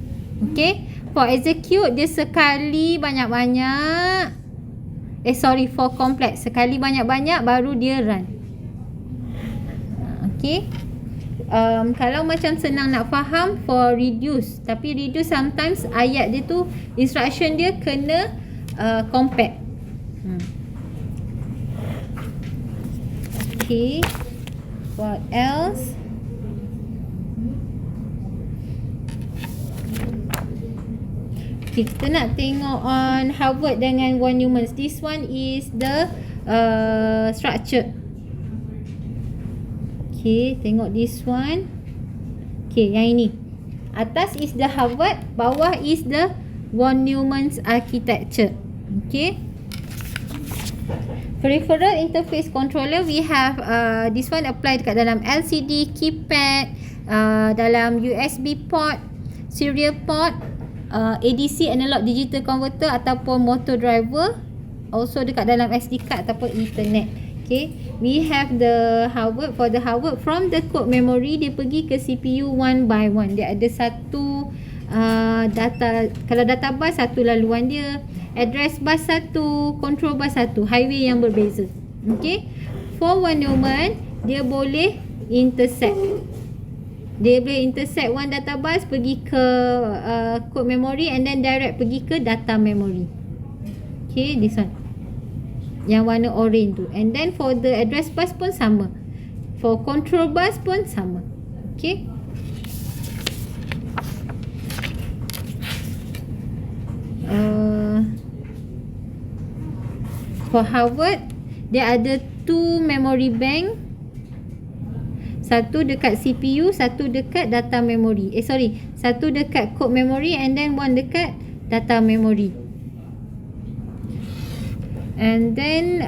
Okay, for execute, dia sekali banyak-banyak. For complex, sekali banyak-banyak baru dia run. Okay, kalau macam senang nak faham for reduce, tapi reduce sometimes ayat dia tu, instruction dia kena compact. Okay, what else? Okay, kita nak tengok on Harvard dengan von Neumann. This one is the structure. Okay, tengok this one. Okay, yang ini. Atas is the Harvard, bawah is the von Neumann's architecture. Okay. Peripheral interface controller, we have this one applied dekat dalam LCD, keypad, dalam USB port, serial port, ADC, analog digital converter ataupun motor driver, also dekat dalam SD card ataupun Ethernet. Okay, we have the Harvard. For the Harvard, from the code memory, dia pergi ke CPU one by one. Dia ada satu data, kalau data bus satu laluan dia, address bus satu, control bus satu, highway yang berbeza. Okay, for von Neumann, dia boleh intersect. Dia boleh intersect one data bus pergi ke code memory and then direct pergi ke data memory. Okay, this one yang warna orange tu. And then for the address bus pun sama, for control bus pun sama. Okay, for Harvard, dia ada 2 memory bank, satu dekat CPU, satu dekat data memory. Satu dekat code memory and then one dekat data memory. And then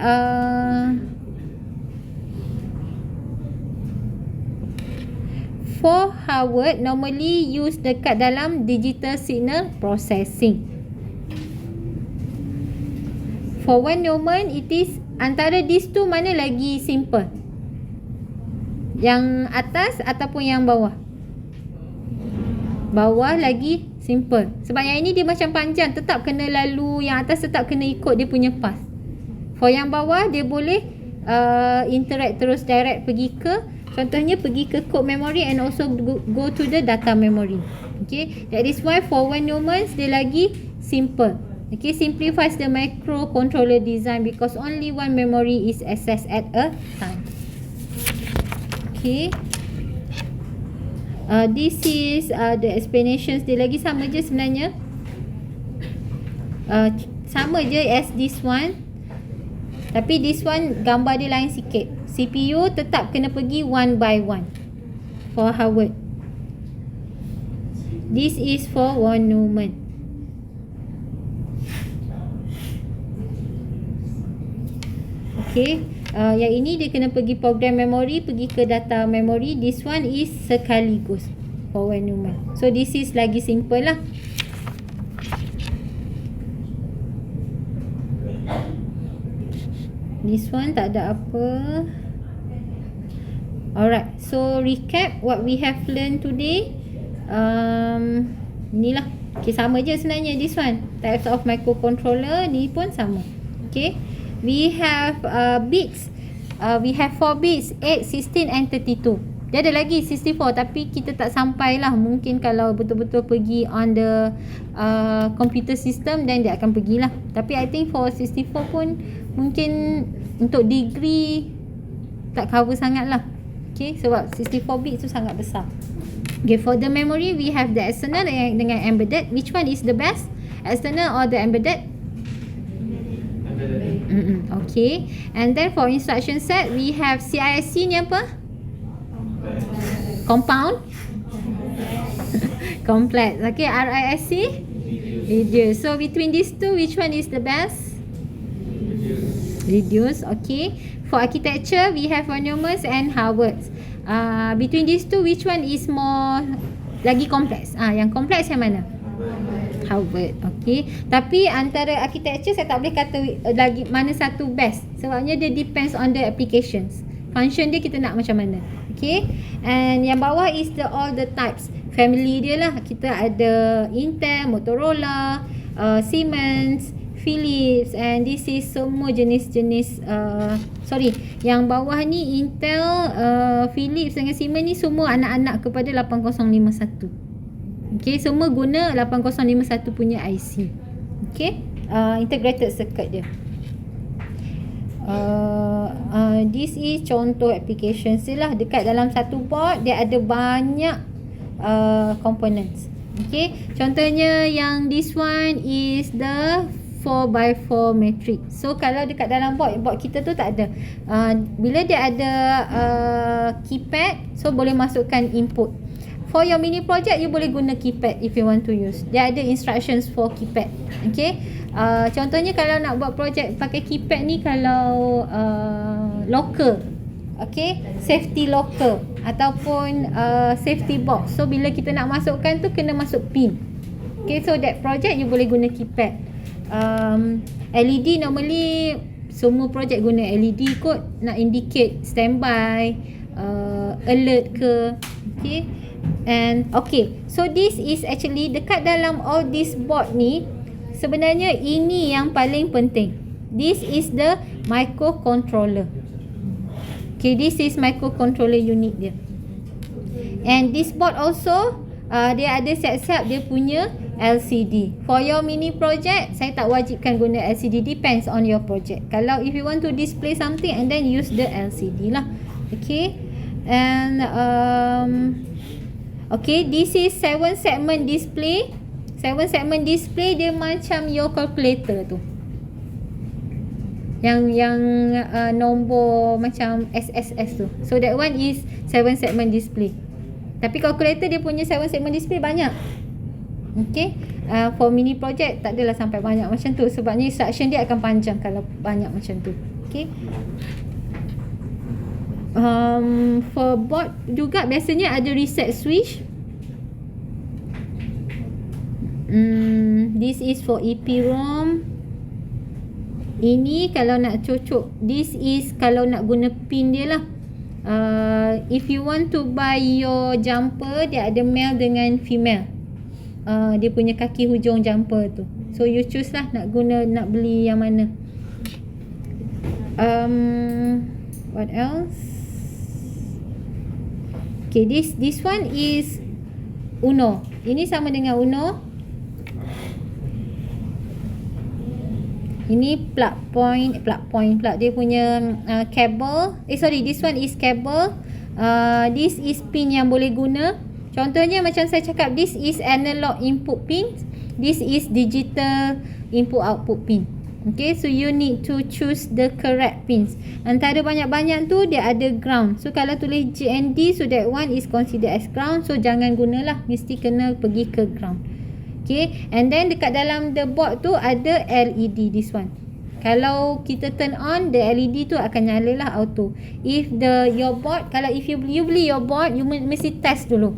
for Harvard normally use dekat dalam digital signal processing. For Von Neumann it is antara these two mana lagi simple? Yang atas ataupun yang bawah? Bawah lagi simple. Sebab yang ini dia macam panjang, tetap kena lalu, yang atas tetap kena ikut dia punya path. For yang bawah dia boleh interact terus direct pergi ke, contohnya pergi ke code memory and also go to the data memory. Okay, that is why for Von Neumann dia lagi simple. Okay, simplifies the microcontroller design because only one memory is accessed at a time. Okay, this is the explanations. Dia lagi sama je sebenarnya, sama je as this one, tapi this one gambar dia lain sikit. CPU tetap kena pergi one by one for Harvard. This is for Von Neumann. Okay, yang ini dia kena pergi program memory, pergi ke data memory. This one is sekaligus for Von Neumann. So this is lagi simple lah. This one tak ada apa. Alright, so recap what we have learned today. Inilah. Okay, sama je sebenarnya this one. Types of microcontroller ni pun sama. Okay, we have bits. We have 4 bits, 8, 16 and 32. Dia ada lagi 64 tapi kita tak sampai lah. Mungkin kalau betul-betul pergi on the computer system then dia akan pergilah. Tapi I think for 64 pun mungkin untuk degree tak cover sangat lah. Okay, sebab 64 bits tu sangat besar. Okay, for the memory we have the external dengan embedded. Which one is the best? External or the embedded? Okay, and then for instruction set we have CISC ni apa? Compound. Complex. Okay, RISC? Reduce. So between these two, which one is the best? Reduce. Okay, for architecture we have Von Neumann and Harvard. Between these two, which one is more lagi kompleks? Yang kompleks yang mana? Harvard. Okay, tapi antara architecture saya tak boleh kata lagi mana satu best, sebabnya dia depends on the applications. Function dia kita nak macam mana. Okay, and yang bawah is all the types, family dia lah. Kita ada Intel, Motorola, Siemens, Philips, and this is semua jenis-jenis yang bawah ni Intel, Philips dengan Siemens ni semua anak-anak kepada 8051. Okay, semua guna 8051 punya IC. Okay, integrated circuit dia. This is contoh applications dia lah. Dekat dalam satu board dia ada banyak components. Okay, contohnya yang this one is the 4x4 matrix. So kalau dekat dalam board kita tu tak ada. Bila dia ada keypad, so boleh masukkan input. For your mini project, you boleh guna keypad if you want to use. Dia ada instructions for keypad. Okay, contohnya kalau nak buat project pakai keypad ni, kalau locker, okay, safety locker ataupun safety box. So bila kita nak masukkan tu kena masuk pin. Okay, so that project you boleh guna keypad. LED normally semua project guna LED kot, nak indicate standby, alert ke. Okay, and okay, so this is actually dekat dalam all this board ni, sebenarnya ini yang paling penting. This is the microcontroller. Okay, this is microcontroller unit dia. And this board also dia ada siap-siap dia punya LCD. For your mini project, saya tak wajibkan guna LCD, depends on your project. Kalau if you want to display something and then use the LCD lah. Okay, and okay, this is 7 segment display. 7 segment display dia macam your calculator tu. Yang nombor macam SSS tu. So that one is 7 segment display. Tapi calculator dia punya 7 segment display banyak. Okay, for mini project tak adalah sampai banyak macam tu, sebabnya instruction dia akan panjang kalau banyak macam tu. Okay, for board juga biasanya ada reset switch. This is for EPROM. Ini kalau nak cocok, this is kalau nak guna pin dia lah. If you want to buy your jumper, dia ada male dengan female. Dia punya kaki hujung jumper tu. So you choose lah nak beli yang mana. What else? Okay, this one is Uno. Ini sama dengan Uno. Ini plug point pula. Dia punya cable. This one is cable. This is pin yang boleh guna. Contohnya macam saya cakap, this is analog input pin. This is digital input output pin. Okay, so you need to choose the correct pins. Antara banyak-banyak tu dia ada ground. So kalau tulis GND, so that one is considered as ground. So jangan gunalah, mesti kena pergi ke ground. Okay, and then dekat dalam the board tu ada LED, this one. Kalau kita turn on, the LED tu akan nyala lah auto. If your board, if you beli your board, you mesti test dulu.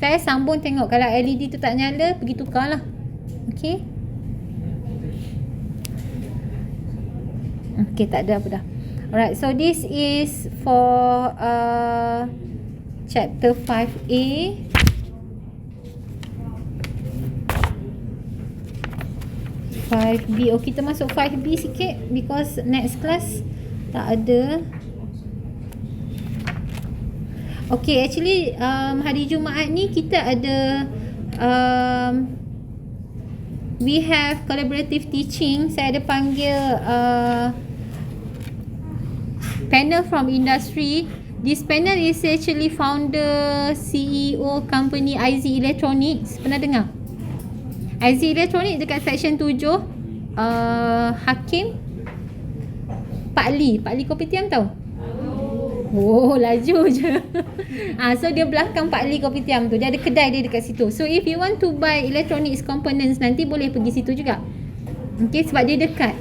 Saya sambung tengok, kalau LED tu tak nyala, pergi tukar lah. Okay. Okay, tak ada apa dah. Alright, so this is for chapter 5A. 5B. Oh, kita masuk 5B sikit because next class tak ada. Okay, actually hari Jumaat ni kita ada we have collaborative teaching. Saya ada panggil panel from industry. This panel is actually founder, CEO company IZ Electronics. Pernah dengar? IZ Electronics dekat section 7. Hakim Pak Lee Kopitiam tahu? Oh, laju je. So dia belakang Pak Lee Kopitiam tu. Dia ada kedai dia dekat situ. So if you want to buy electronics components, nanti boleh pergi situ juga. Okay, sebab dia dekat.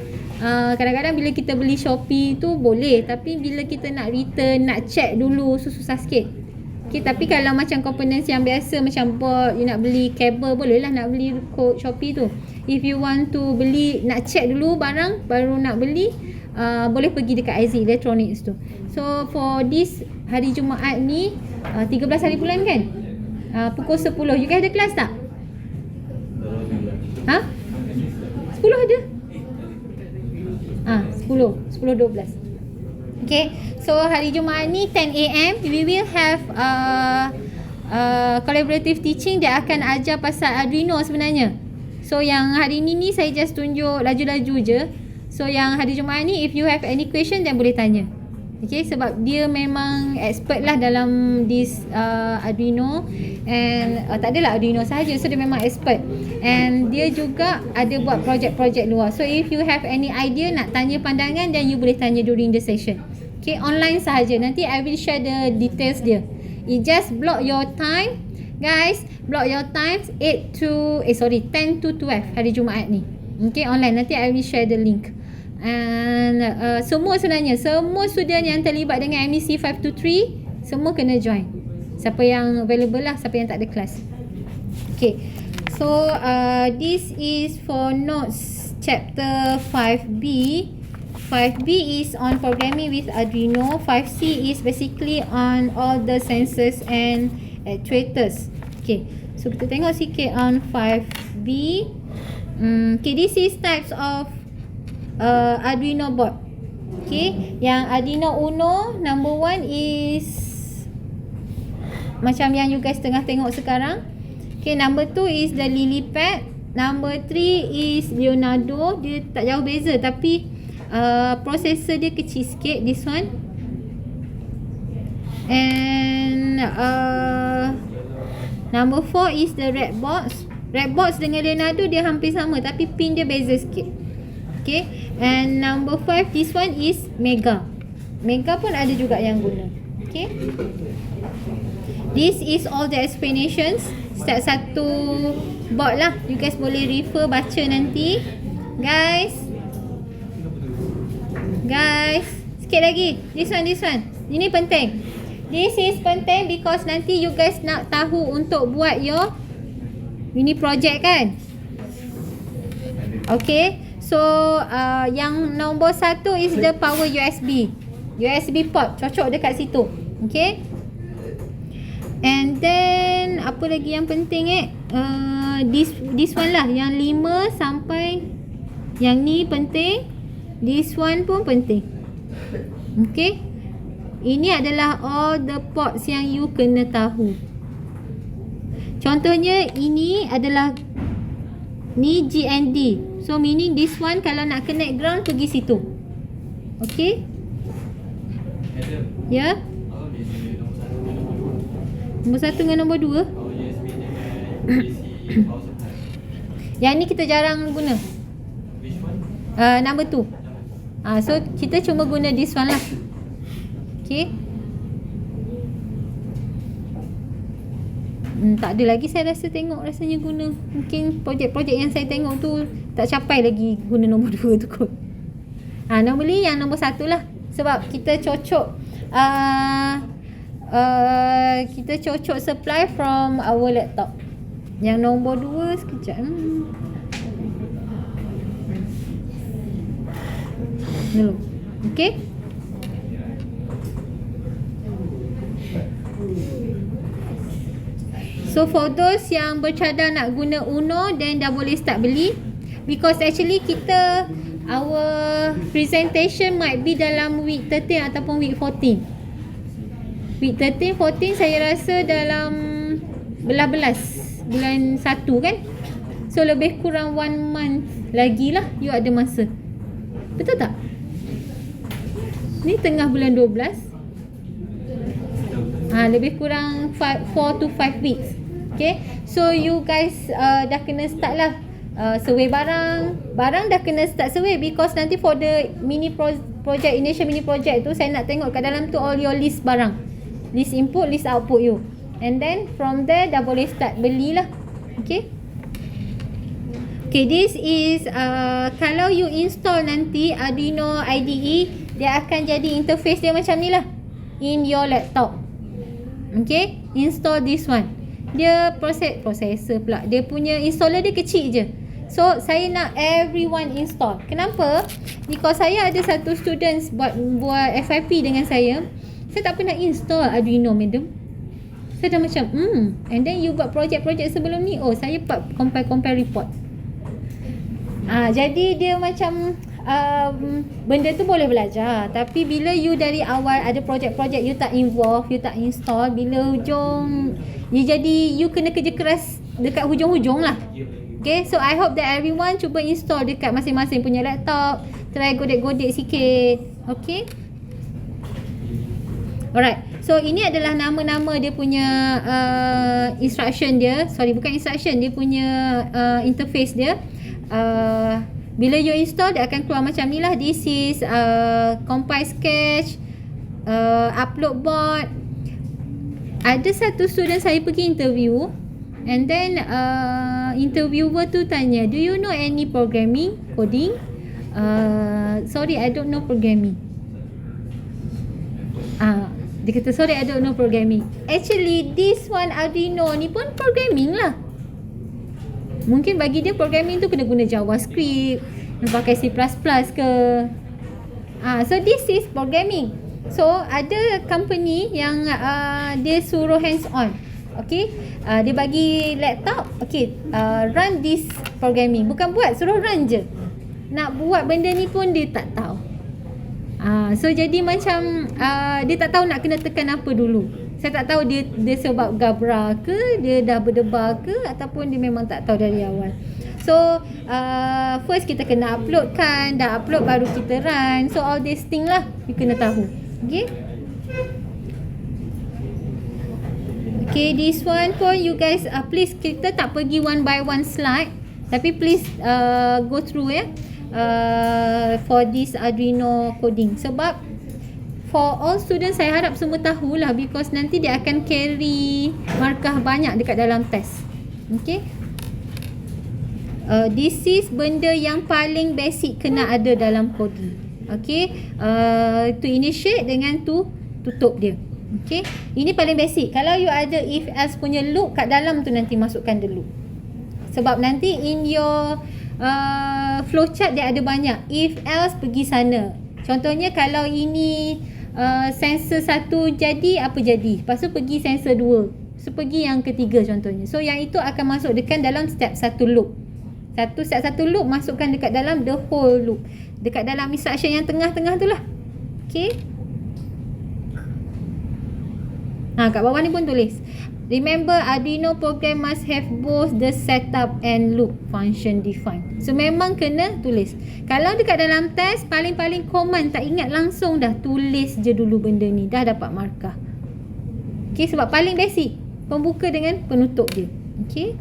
Kadang-kadang bila kita beli Shopee tu boleh, tapi bila kita nak return, nak check dulu, susah sikit. Okay, tapi kalau macam components yang biasa macam board, you nak beli kabel, boleh lah nak beli kod Shopee tu. If you want to beli, nak check dulu barang baru nak beli, boleh pergi dekat IZ Electronics tu. So for this hari Jumaat ni 13 hari bulan kan, pukul 10. You guys ada kelas tak? 10 ada? 10-12. Okay, so hari Jumaat ni 10 AM we will have collaborative teaching. Dia akan ajar pasal Arduino sebenarnya. So yang hari ni saya just tunjuk laju-laju je. So yang hari Jumaat ni, if you have any question, then boleh tanya. Okay, sebab dia memang expert lah dalam this Arduino. And tak adalah Arduino sahaja, so dia memang expert. And dia juga ada buat projek-projek luar. So if you have any idea nak tanya pandangan, then you boleh tanya during the session. Okay, online sahaja. Nanti I will share the details dia. You just block your time. Guys, block your times 10 to 12 hari Jumaat ni. Okay, online. Nanti I will share the link. And semua sebenarnya, semua student yang terlibat dengan MEC 523, semua kena join. Siapa yang available lah, siapa yang tak ada kelas. Okay, so this is for notes chapter 5B. 5B is on programming with Arduino. 5C is basically on all the sensors and actuators. Okay, so kita tengok sikit on 5B. Okay, this is types of Arduino board. Okay, yang Arduino Uno number 1 is macam yang you guys tengah tengok sekarang. Okay, number 2 is the Lilypad. Number 3 is Leonardo. Dia tak jauh beza, tapi processor dia kecil sikit, this one. And number 4 is the Redbox. Redbox dengan Leonardo dia hampir sama, tapi pin dia beza sikit. Okay, And number 5, this one is Mega. Mega pun ada juga yang guna. Okay. This is all the explanations. Start satu board lah. You guys boleh refer, baca nanti. Guys, sikit lagi. This one. Ini penting. This is penting because nanti you guys nak tahu untuk buat your mini project kan. Okay. So yang nombor 1 is the power USB port. Cocok dekat situ. Okay. And then apa lagi yang penting this one lah, yang 5 sampai yang ni penting. This one pun penting. Okay. Ini adalah all the ports yang you kena tahu. Contohnya ini adalah ni GND. So meaning this one kalau nak connect ground pergi situ. Okay. Ya. Nombor 1 dengan nombor 2. Yang ni kita jarang guna. Number 2. So kita cuma guna this one lah. Okay. Tak ada lagi saya rasa tengok rasanya guna. Mungkin projek-projek yang saya tengok tu tak capai lagi guna nombor 2 tu kot. Normally yang nombor 1 lah. Sebab kita cocok supply from our laptop. Yang nombor 2 sekejap. Dulu. Okay. So for those yang bercadang nak guna Uno, then dah boleh start beli. Because actually our presentation might be dalam week 13 ataupun week 14. Week 13, 14 saya rasa dalam belas bulan 1 kan. So lebih kurang 1 month lagi lah you ada masa. Betul tak? Ni tengah bulan 12. Lebih kurang 4 to 5 weeks. Okay. So you guys dah kena start lah survey barang dah kena start survey. Because nanti for the initial mini project tu, saya nak tengok kat dalam tu all your list barang, list input, list output you. And then from there dah boleh start beli lah. Okay. Okay, this is kalau you install nanti Arduino IDE, dia akan jadi interface dia macam ni lah in your laptop. Okay, install this one. Dia processor pula, dia punya installer dia kecil je. So saya nak everyone install. Kenapa? Because saya ada satu students buat FYP dengan saya. Saya tak pernah install Arduino, madam. Saya dah macam and then you buat projek-projek sebelum ni, saya compare report. Jadi dia macam benda tu boleh belajar, tapi bila you dari awal ada projek-projek you tak involve, you tak install, bila hujung you kena kerja keras dekat hujung-hujung lah. Okay, so I hope that everyone cuba install dekat masing-masing punya laptop, try godek-godek sikit. Okay. Alright, so ini adalah nama-nama dia punya instruction dia. Sorry, bukan instruction, dia punya interface dia. Bila you install, dia akan keluar macam ni lah. This is compile sketch, upload board. Ada satu student saya pergi interview, and then interviewer tu tanya, do you know any programming, coding? Sorry, I don't know programming. Dia kata, sorry, I don't know programming. Actually, this one Arduino ni pun programming lah. Mungkin bagi dia programming tu kena guna JavaScript, kena pakai C++ ke. So this is programming. So ada company yang dia suruh hands on. Okay, dia bagi laptop, okay, run this programming. Bukan buat, suruh run je. Nak buat benda ni pun dia tak tahu. So jadi macam dia tak tahu nak kena tekan apa dulu. Saya tak tahu dia sebab gabra ke, dia dah berdebar ke, ataupun dia memang tak tahu dari awal. So first kita kena upload kan, dah upload baru kita run. So all this thing lah you kena tahu. Okay. Okay, this one pun you guys please, kita tak pergi one by one slide, tapi please go through ya. for this Arduino coding. Sebab for all students saya harap semua tahulah, because nanti dia akan carry markah banyak dekat dalam test. Okay. This is benda yang paling basic kena ada dalam coding. Okay. To initiate dengan to tutup dia. Okay. Ini paling basic. Kalau you ada if else punya loop kat dalam tu, nanti masukkan the loop. Sebab nanti in your flowchart dia ada banyak. If else pergi sana. Contohnya kalau ini sensor 1 jadi, apa jadi? Lepas tu pergi sensor 2. So pergi yang ketiga contohnya. So yang itu akan masuk dekat dalam step 1 loop. Step 1 loop masukkan dekat dalam the whole loop. Dekat dalam instruction yang tengah-tengah tu lah. Okay. Kat bawah ni pun tulis. Remember, Arduino program must have both the setup and loop function defined. So memang kena tulis. Kalau dekat dalam test, paling-paling command tak ingat langsung dah, tulis je dulu benda ni, dah dapat markah. Okay, sebab paling basic, pembuka dengan penutup dia. Okay.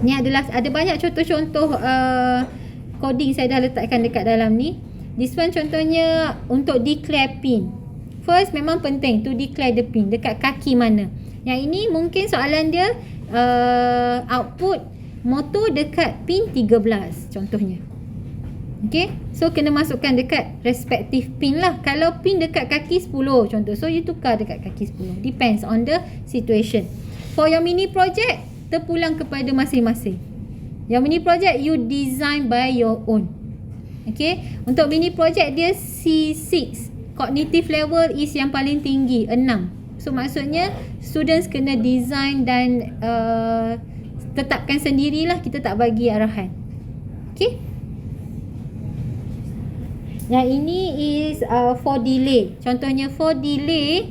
Ni adalah, ada banyak contoh-contoh coding saya dah letakkan dekat dalam ni. This one contohnya untuk declare pin. First, memang penting to declare the pin dekat kaki mana. Yang ini mungkin soalan dia output motor dekat pin 13 contohnya. Okay, so kena masukkan dekat respective pin lah. Kalau pin dekat kaki 10 contoh, so you tukar dekat kaki 10. Depends on the situation. For your mini project, terpulang kepada masing-masing. Yang mini project you design by your own. Okay, untuk mini project dia C6, cognitive level is yang paling tinggi 6. So maksudnya students kena design dan tetapkan sendirilah, kita tak bagi arahan. Okay. Yang ini is for delay. Contohnya for delay,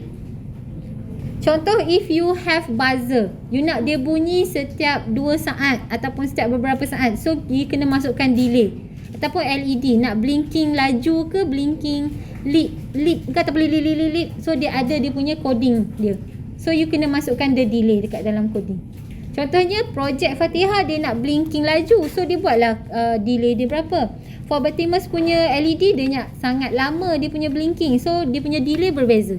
contoh if you have buzzer, you nak dia bunyi setiap 2 saat ataupun setiap beberapa saat, so you kena masukkan delay. Ataupun LED, nak blinking laju ke blinking leap ke ataupun leap, so dia ada dia punya coding dia. So you kena masukkan the delay dekat dalam coding. Contohnya projek Fatihah, dia nak blinking laju, so dia buatlah delay dia berapa. For Batimus punya LED, dia nak sangat lama dia punya blinking, so dia punya delay berbeza.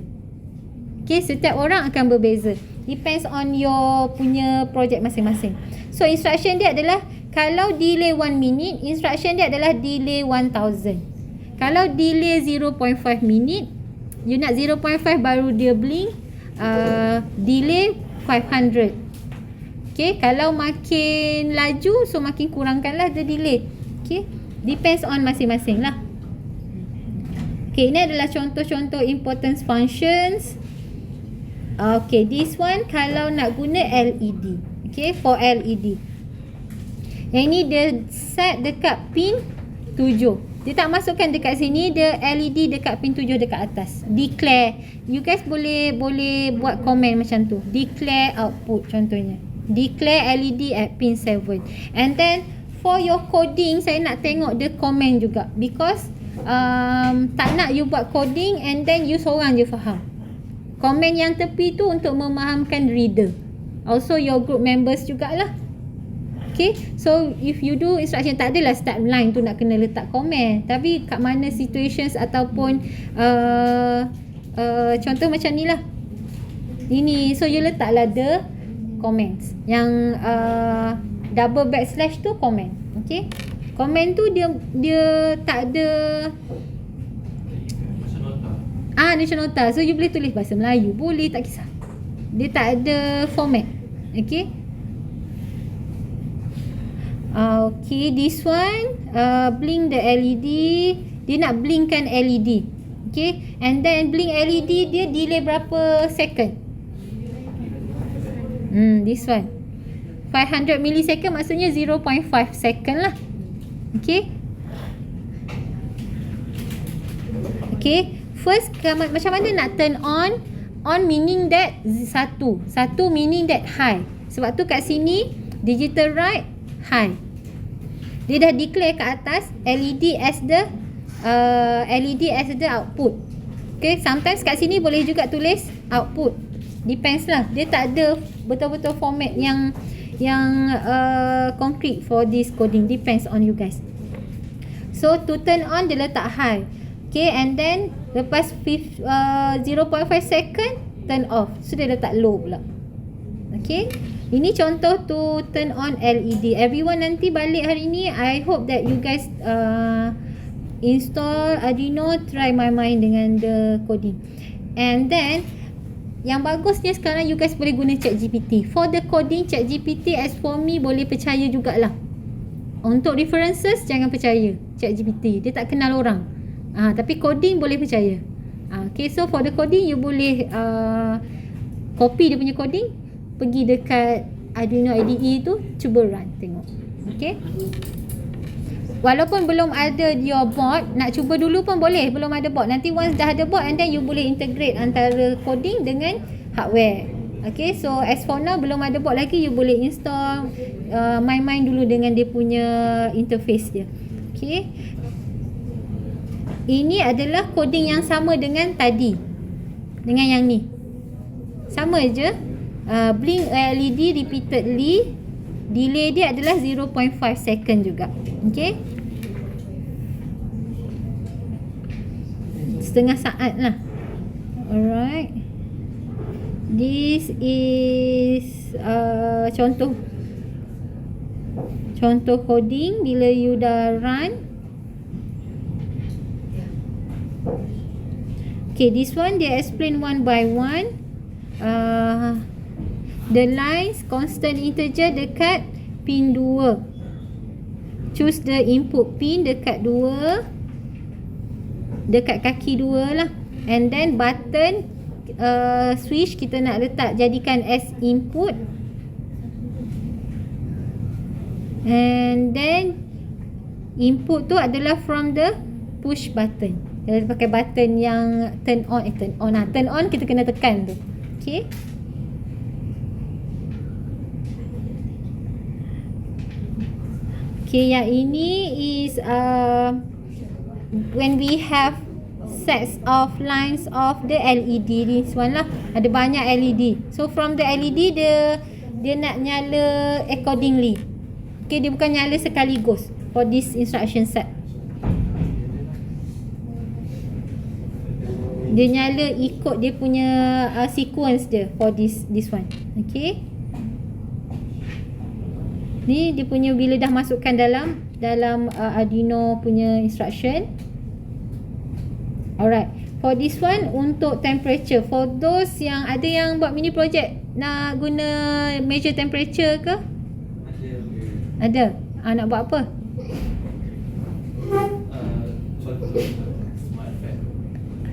Okay, setiap orang akan berbeza, depends on your punya projek masing-masing. So instruction dia adalah, kalau delay 1 minute, instruction dia adalah delay 1000. Kalau delay 0.5 minit, you nak 0.5 baru dia blink, delay 500. Okay, kalau makin laju, so makin kurangkanlah the delay. Okay, depends on masing-masing lah. Okay, ini adalah contoh-contoh importance functions. Okay, this one kalau nak guna LED. Okay, for LED. Yang ini dia set dekat pin 7. Dia tak masukkan dekat sini, dia LED dekat pin 7 dekat atas. Declare. You guys boleh buat komen macam tu. Declare output contohnya. Declare LED at pin 7. And then for your coding, saya nak tengok dia komen juga. Because tak nak you buat coding and then you seorang je faham. Komen yang tepi tu untuk memahamkan reader. Also your group members jugalah. Okay, so if you do instruction, tak adalah start line tu nak kena letak komen, tapi kat mana situations ataupun contoh macam ni lah, ini, so you letaklah the comments yang double backslash tu comment. Okay, comment tu dia tak ada macam nota, so you boleh tulis bahasa Melayu, boleh, tak kisah, dia tak ada format. Okay. Okay, this one blink the LED, dia nak blinkkan LED. Okay, and then blink LED dia delay berapa second? This one 500 millisecond, maksudnya 0.5 second lah. Okay. Okay, first macam mana nak turn on? On meaning that satu meaning that high. Sebab tu kat sini digital write high. Dia dah declare kat atas LED as the output. Okay, sometimes kat sini boleh juga tulis output. Depends lah. Dia tak ada betul-betul format yang concrete for this coding. Depends on you guys. So to turn on dia letak high. Okay, and then lepas 0.5 second turn off. So dia letak low pula. Okay, ini contoh to turn on LED. Everyone nanti balik hari ni, I hope that you guys install Arduino, try my mind dengan the coding. And then yang bagusnya sekarang you guys boleh guna ChatGPT. For the coding, ChatGPT as for me boleh percaya jugalah. Untuk references jangan percaya ChatGPT, dia tak kenal orang. Tapi coding boleh percaya. Okay, so for the coding you boleh copy dia punya coding, pergi dekat Arduino IDE tu, cuba run, tengok. Okay, walaupun belum ada your board, nak cuba dulu pun boleh. Belum ada board, nanti once dah ada board, and then you boleh integrate antara coding dengan hardware. Okay, so as for now belum ada board lagi, you boleh install main-main dulu dengan dia punya interface dia. Okay, ini adalah coding yang sama dengan tadi, dengan yang ni sama je. Blink LED repeatedly, delay dia adalah 0.5 second juga. Okay, setengah saat lah. Alright, this is contoh coding bila you dah run. Okay, this one dia explain one by one. The lines constant integer dekat pin 2. Choose the input pin dekat 2, dekat kaki 2 lah. And then button switch kita nak letak jadikan as input. And then input tu adalah from the push button. Kita pakai button yang turn on turn on kita kena tekan tu. Okay, yang ini is when we have sets of lines of the LED. This one lah, ada banyak LED. So from the LED dia nak nyala accordingly. Okay, dia bukan nyala sekaligus for this instruction set. Dia nyala ikut dia punya sequence dia for this one. Okay, ni dia punya bila dah masukkan dalam Arduino punya instruction. Alright, for this one untuk temperature, for those yang ada yang buat mini project nak guna measure temperature ke? Ada. Nak buat apa?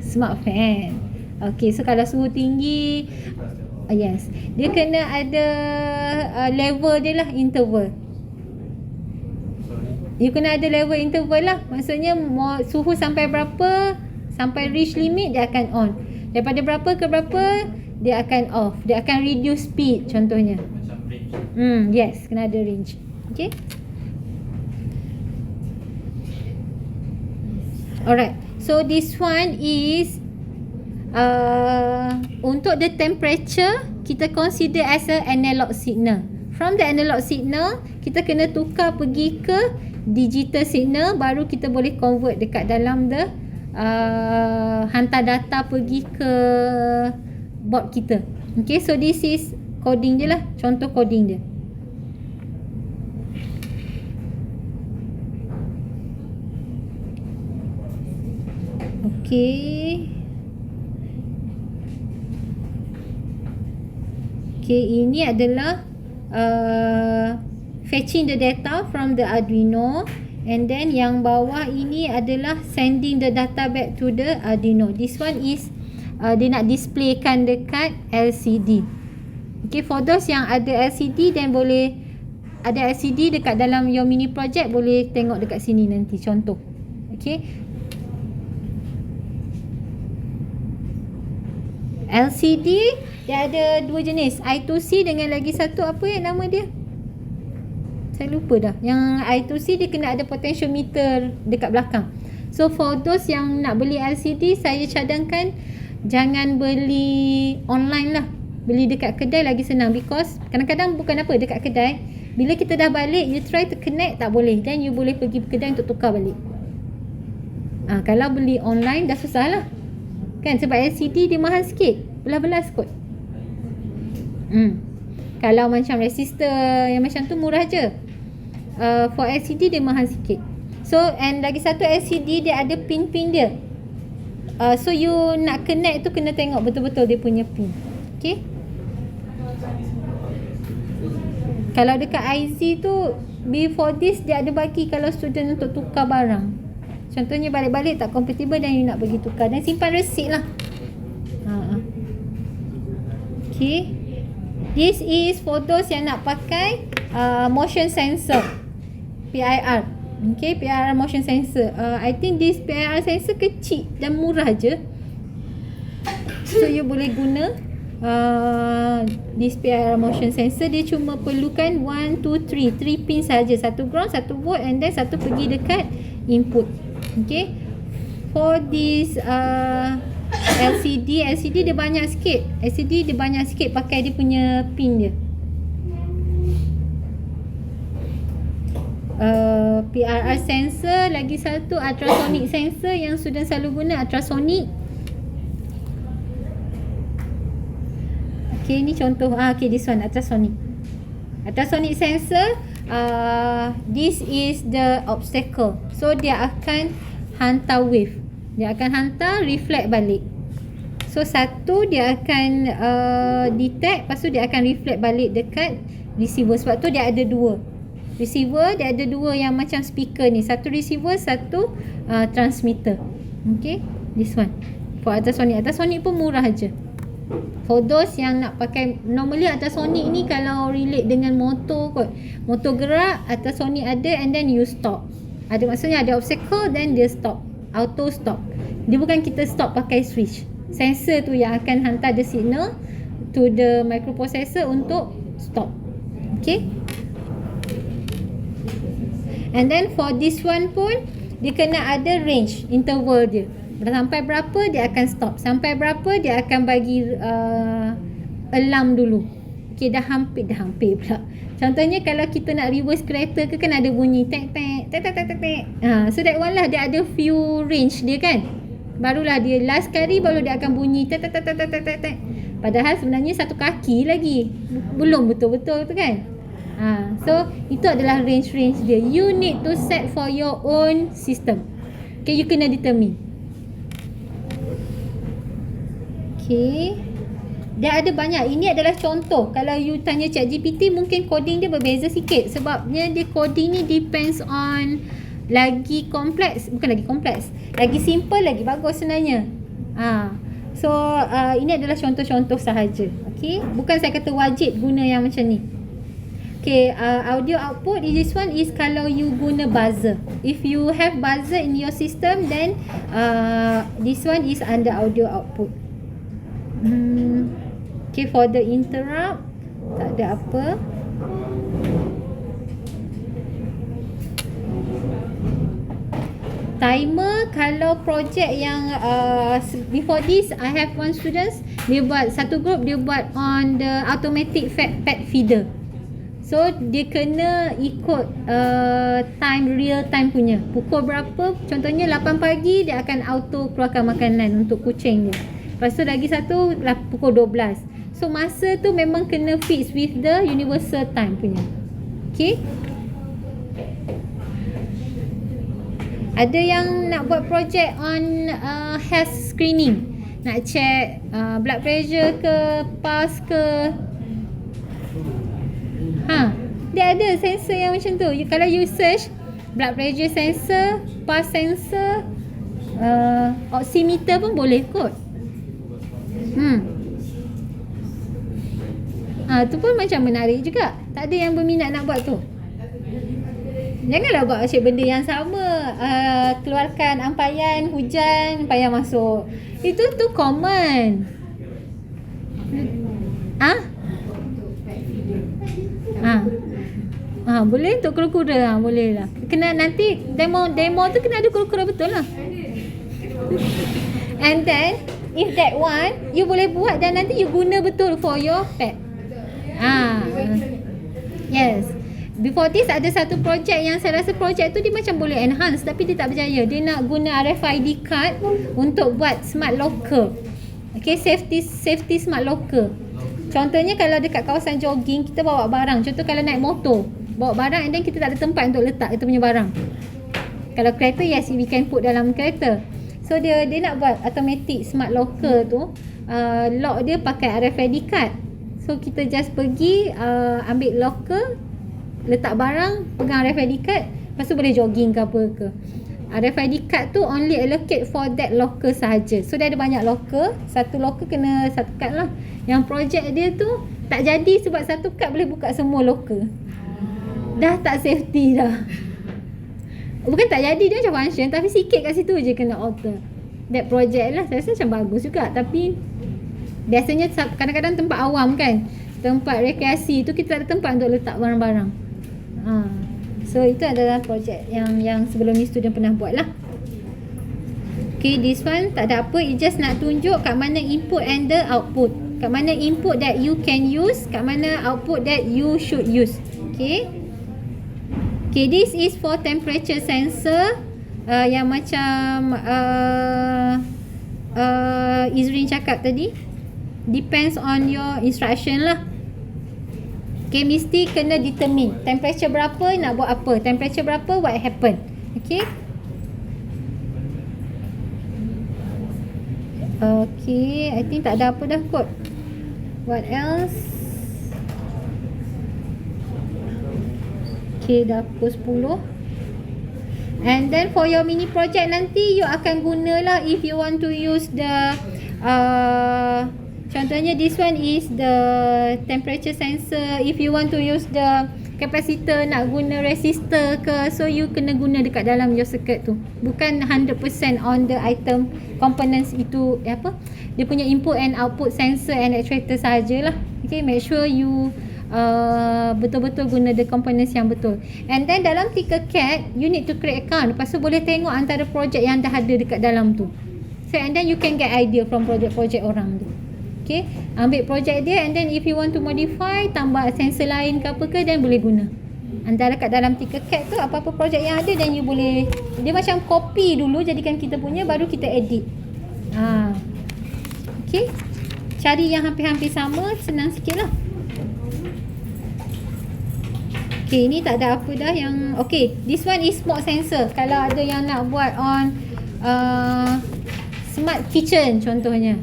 Smart fan. Okay, so kalau suhu tinggi, yes, dia kena ada level dia lah, interval. You kena ada level interval lah. Maksudnya suhu sampai berapa, sampai reach limit dia akan on. Daripada berapa ke berapa dia akan off. Dia akan reduce speed contohnya. Macam range. Yes, kena ada range. Okay. Alright. So this one is untuk the temperature kita consider as a analog signal. From the analog signal kita kena tukar pergi ke digital signal, baru kita boleh convert dekat dalam the hantar data pergi ke board kita. Okay, so this is coding je lah, contoh coding dia. Okay. Okay, ini adalah fetching the data from the Arduino, and then yang bawah ini adalah sending the data back to the Arduino. This one is dia nak displaykan dekat LCD. Okay, for those yang ada LCD, then boleh ada LCD dekat dalam your mini project, boleh tengok dekat sini nanti contoh. Okay, LCD dia ada dua jenis, I2C dengan lagi satu apa yang nama dia, saya lupa dah. Yang I2C dia kena ada potentiometer dekat belakang. So for those yang nak beli LCD, saya cadangkan jangan beli online lah, beli dekat kedai lagi senang. Because kadang-kadang bukan apa dekat kedai, bila kita dah balik, you try to connect tak boleh, then you boleh pergi kedai untuk tukar balik. Kalau beli online dah susah lah kan, sebab LCD dia mahal sikit, belas-belas kot. Kalau macam resistor yang macam tu murah je. For LCD dia mahal sikit. So and lagi satu, LCD dia ada pin-pin dia. So you nak connect tu kena tengok betul-betul dia punya pin. Okay. Kalau dekat IZ tu, before this dia ada bagi kalau student untuk tukar barang. Contohnya balik-balik tak compatible dan you nak pergi tukar, dan simpan resit lah. Okay. This is for those yang nak pakai motion sensor, PIR. Okay, PIR motion sensor. I think this PIR sensor kecil dan murah je. So you boleh guna this PIR motion sensor. Dia cuma perlukan 1, 2, 3 pin saja. Satu ground, satu volt, and then satu pergi dekat input. Okay. For this LCD dia banyak sikit. LCD dia banyak sikit pakai dia punya pin dia. PIR sensor, lagi satu ultrasonic sensor yang sudah selalu guna, ultrasonic. Okay, ni contoh. Okay, this one ultrasonic. Ultrasonic sensor, this is the obstacle. So dia akan hantar wave. Dia akan hantar, reflect balik. So satu dia akan detect, lepas tu dia akan reflect balik dekat receiver. Sebab tu dia ada dua receiver, dia ada dua yang macam speaker ni. Satu receiver, satu transmitter. Okay, this one for ultrasonic. Ultrasonic pun murah je. For those yang nak pakai, normally ultrasonic ni kalau relate dengan motor kot, motor gerak, ultrasonic ada, and then you stop. Ada, maksudnya ada obstacle, then dia stop, auto stop. Dia bukan kita stop pakai switch. Sensor tu yang akan hantar the signal to the microprocessor untuk stop. Okay. And then for this one pun, dia kena ada range, interval dia. Sampai berapa dia akan stop, sampai berapa dia akan bagi alarm dulu. Okay, dah hampir pula. Contohnya kalau kita nak reverse kereta ke, kan ada bunyi tek tek tek tek tek tek. So that one lah, dia ada few range dia kan. Barulah dia last kali baru dia akan bunyi tek tek tek tek tek tek. Padahal sebenarnya satu kaki lagi, belum betul-betul tu kan. So itu adalah range dia. You need to set for your own system. Okay, you kena determine. Okay, dia ada banyak. Ini adalah contoh. Kalau you tanya ChatGPT, mungkin coding dia berbeza sikit. Sebabnya dia coding ni depends on lagi kompleks, bukan lagi kompleks, lagi simple lagi bagus sebenarnya. So ini adalah contoh-contoh sahaja. Okay, bukan saya kata wajib guna yang macam ni. Okay, audio output, this one is kalau you guna buzzer. If you have buzzer in your system, then this one is under audio output. Okay, for the interrupt, tak ada apa. Timer, kalau projek yang before this, I have one students, dia buat satu group, dia buat on the automatic pet feeder. So dia kena ikut time, real time punya. Pukul berapa, contohnya 8 pagi dia akan auto keluarkan makanan untuk kucing dia. Lepas tu lagi satu pukul 12. So masa tu memang kena fix with the universal time punya. Okay. Ada yang nak buat projek on health screening, nak check blood pressure ke, pulse ke. Dia ada sensor yang macam tu. Kalau you search blood pressure sensor, pulse sensor, oximeter pun boleh kot. Tu pun macam menarik juga. Tak ada yang berminat nak buat tu. Janganlah buat asyik benda yang sama. Keluarkan ampaian hujan, ampaian masuk. Itu tu common. Boleh untuk kura-kura, boleh lah. Kena nanti demo tu kena ada kura-kura betul lah. And then if that one you boleh buat dan nanti you guna betul for your pet. Yes. Before this ada satu projek yang saya rasa projek tu dia macam boleh enhance tapi dia tak berjaya. Dia nak guna RFID card untuk buat smart locker. Okay, safety smart locker. Contohnya kalau dekat kawasan jogging kita bawa barang. Contoh kalau naik motor, bawa barang and then kita tak ada tempat untuk letak kita punya barang. Kalau kereta, yes, we can put dalam kereta. So dia nak buat automatic smart locker tu, lock dia pakai RFID card. So kita just pergi ambil locker, letak barang, pegang RFID card, lepas tu boleh jogging ke apa ke. RFID card tu only allocate for that locker sahaja. So dia ada banyak locker, satu locker kena satu card lah. Yang projek dia tu tak jadi sebab satu card boleh buka semua locker. Dah tak safety dah. Bukan tak jadi, dia macam function tapi sikit kat situ je kena alter. That project lah saya rasa macam bagus juga, tapi biasanya kadang-kadang tempat awam kan, tempat rekreasi tu kita tak ada tempat untuk letak barang-barang. So itu adalah projek yang sebelum ni student pernah buat lah. Okay, this one tak ada apa, it just nak tunjuk kat mana input and the output. Kat mana input that you can use, kat mana output that you should use. Okay, this is for temperature sensor yang macam Izrin cakap tadi, depends on your instruction lah. Okay, mesti kena determine temperature berapa nak buat apa, temperature berapa what happen. Okay, I think tak ada apa dah kot. What else? Okay, dah pukul 10. And then for your mini project nanti you akan gunalah if you want to use the contohnya this one is the temperature sensor. If you want to use the capacitor, nak guna resistor ke, so you kena guna dekat dalam your circuit tu. Bukan 100% on the item components itu apa? Dia punya input and output sensor and actuator sahajalah. Okay, make sure you betul-betul guna the components yang betul. And then dalam Tinkercad you need to create account. Lepas tu boleh tengok antara projek yang dah ada dekat dalam tu. So and then you can get idea from projek-projek orang tu. Okay, ambil projek dia and then if you want to modify, tambah sensor lain ke apa ke, then boleh guna. Antara kat dalam Tinkercad tu apa-apa projek yang ada then you boleh, dia macam copy dulu jadikan kita punya, baru kita edit. Okay, cari yang hampir-hampir sama, senang sikit lah. Okay, ini tak ada apa dah yang okay, this one is smoke sensor. Kalau ada yang nak buat on smart kitchen contohnya,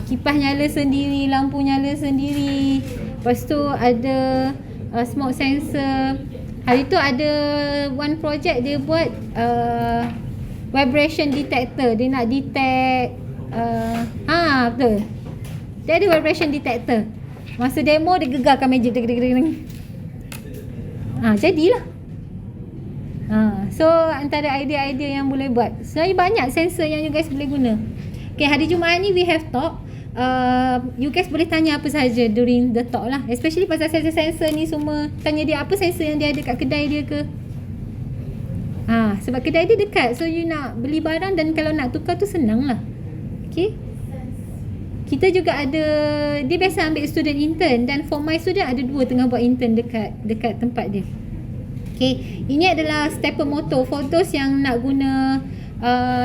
kipas nyala sendiri, lampu nyala sendiri. Lepas tu ada smoke sensor. Hari tu ada one project dia buat vibration detector. Dia nak detect betul. Dia ada vibration detector. Masa demo dia gegarkan meja. Jadilah. So antara idea-idea yang boleh buat. Sebenarnya banyak sensor yang you guys boleh guna. Okay, hari Jumaat ni we have talk. You guys boleh tanya apa sahaja during the talk lah. Especially pasal sensor-sensor ni semua. Tanya dia apa sensor yang dia ada kat kedai dia ke. Sebab kedai dia dekat. So you nak beli barang dan kalau nak tukar tu senang lah. Okay. Kita juga ada, dia biasa ambil student intern. Dan for my student ada 2 tengah buat intern dekat tempat dia. Okay, ini adalah stepper motor. For those yang nak guna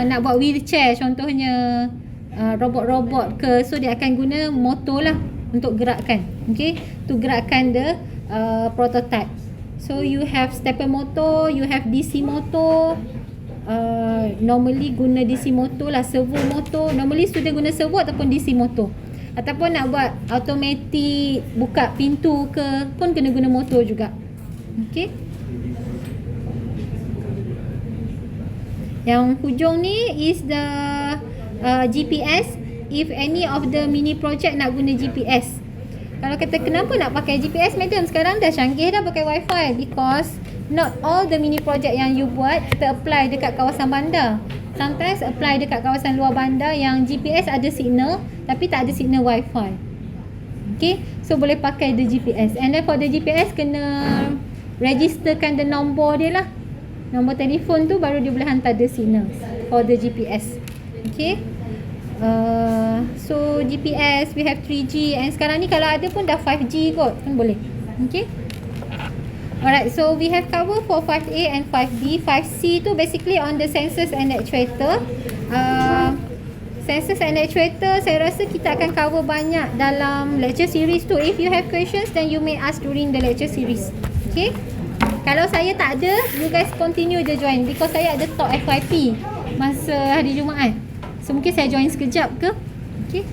nak buat wheelchair contohnya, robot-robot ke, so dia akan guna motor lah untuk gerakkan. Okay, to gerakkan the prototype. So you have stepper motor, you have DC motor. Normally guna DC motor lah, servo motor. Normally student guna servo ataupun DC motor. Ataupun nak buat automatic buka pintu ke pun kena guna motor juga. Okay, yang hujung ni is the GPS. If any of the mini project nak guna GPS. Kalau kata kenapa nak pakai GPS, madam, sekarang dah canggih dah pakai wifi. Because not all the mini project yang you buat kita apply dekat kawasan bandar. Sometimes apply dekat kawasan luar bandar yang GPS ada signal tapi tak ada signal wifi. Okay, so boleh pakai the GPS. And then for the GPS kena registerkan the nombor dia lah, nombor telefon tu, baru dia boleh hantar the signal for the GPS. Okay, so GPS we have 3G and sekarang ni kalau ada pun dah 5G kot, kan boleh. Okay, Alright, so we have cover for 5A and 5B. 5C tu basically on the sensors and actuator. Sensors and actuator saya rasa kita akan cover banyak dalam lecture series tu. If you have questions, then you may ask during the lecture series. Okay? Kalau saya tak ada, you guys continue je join because saya ada talk FYP masa hari Jumaat. So mungkin saya join sekejap ke? Okay?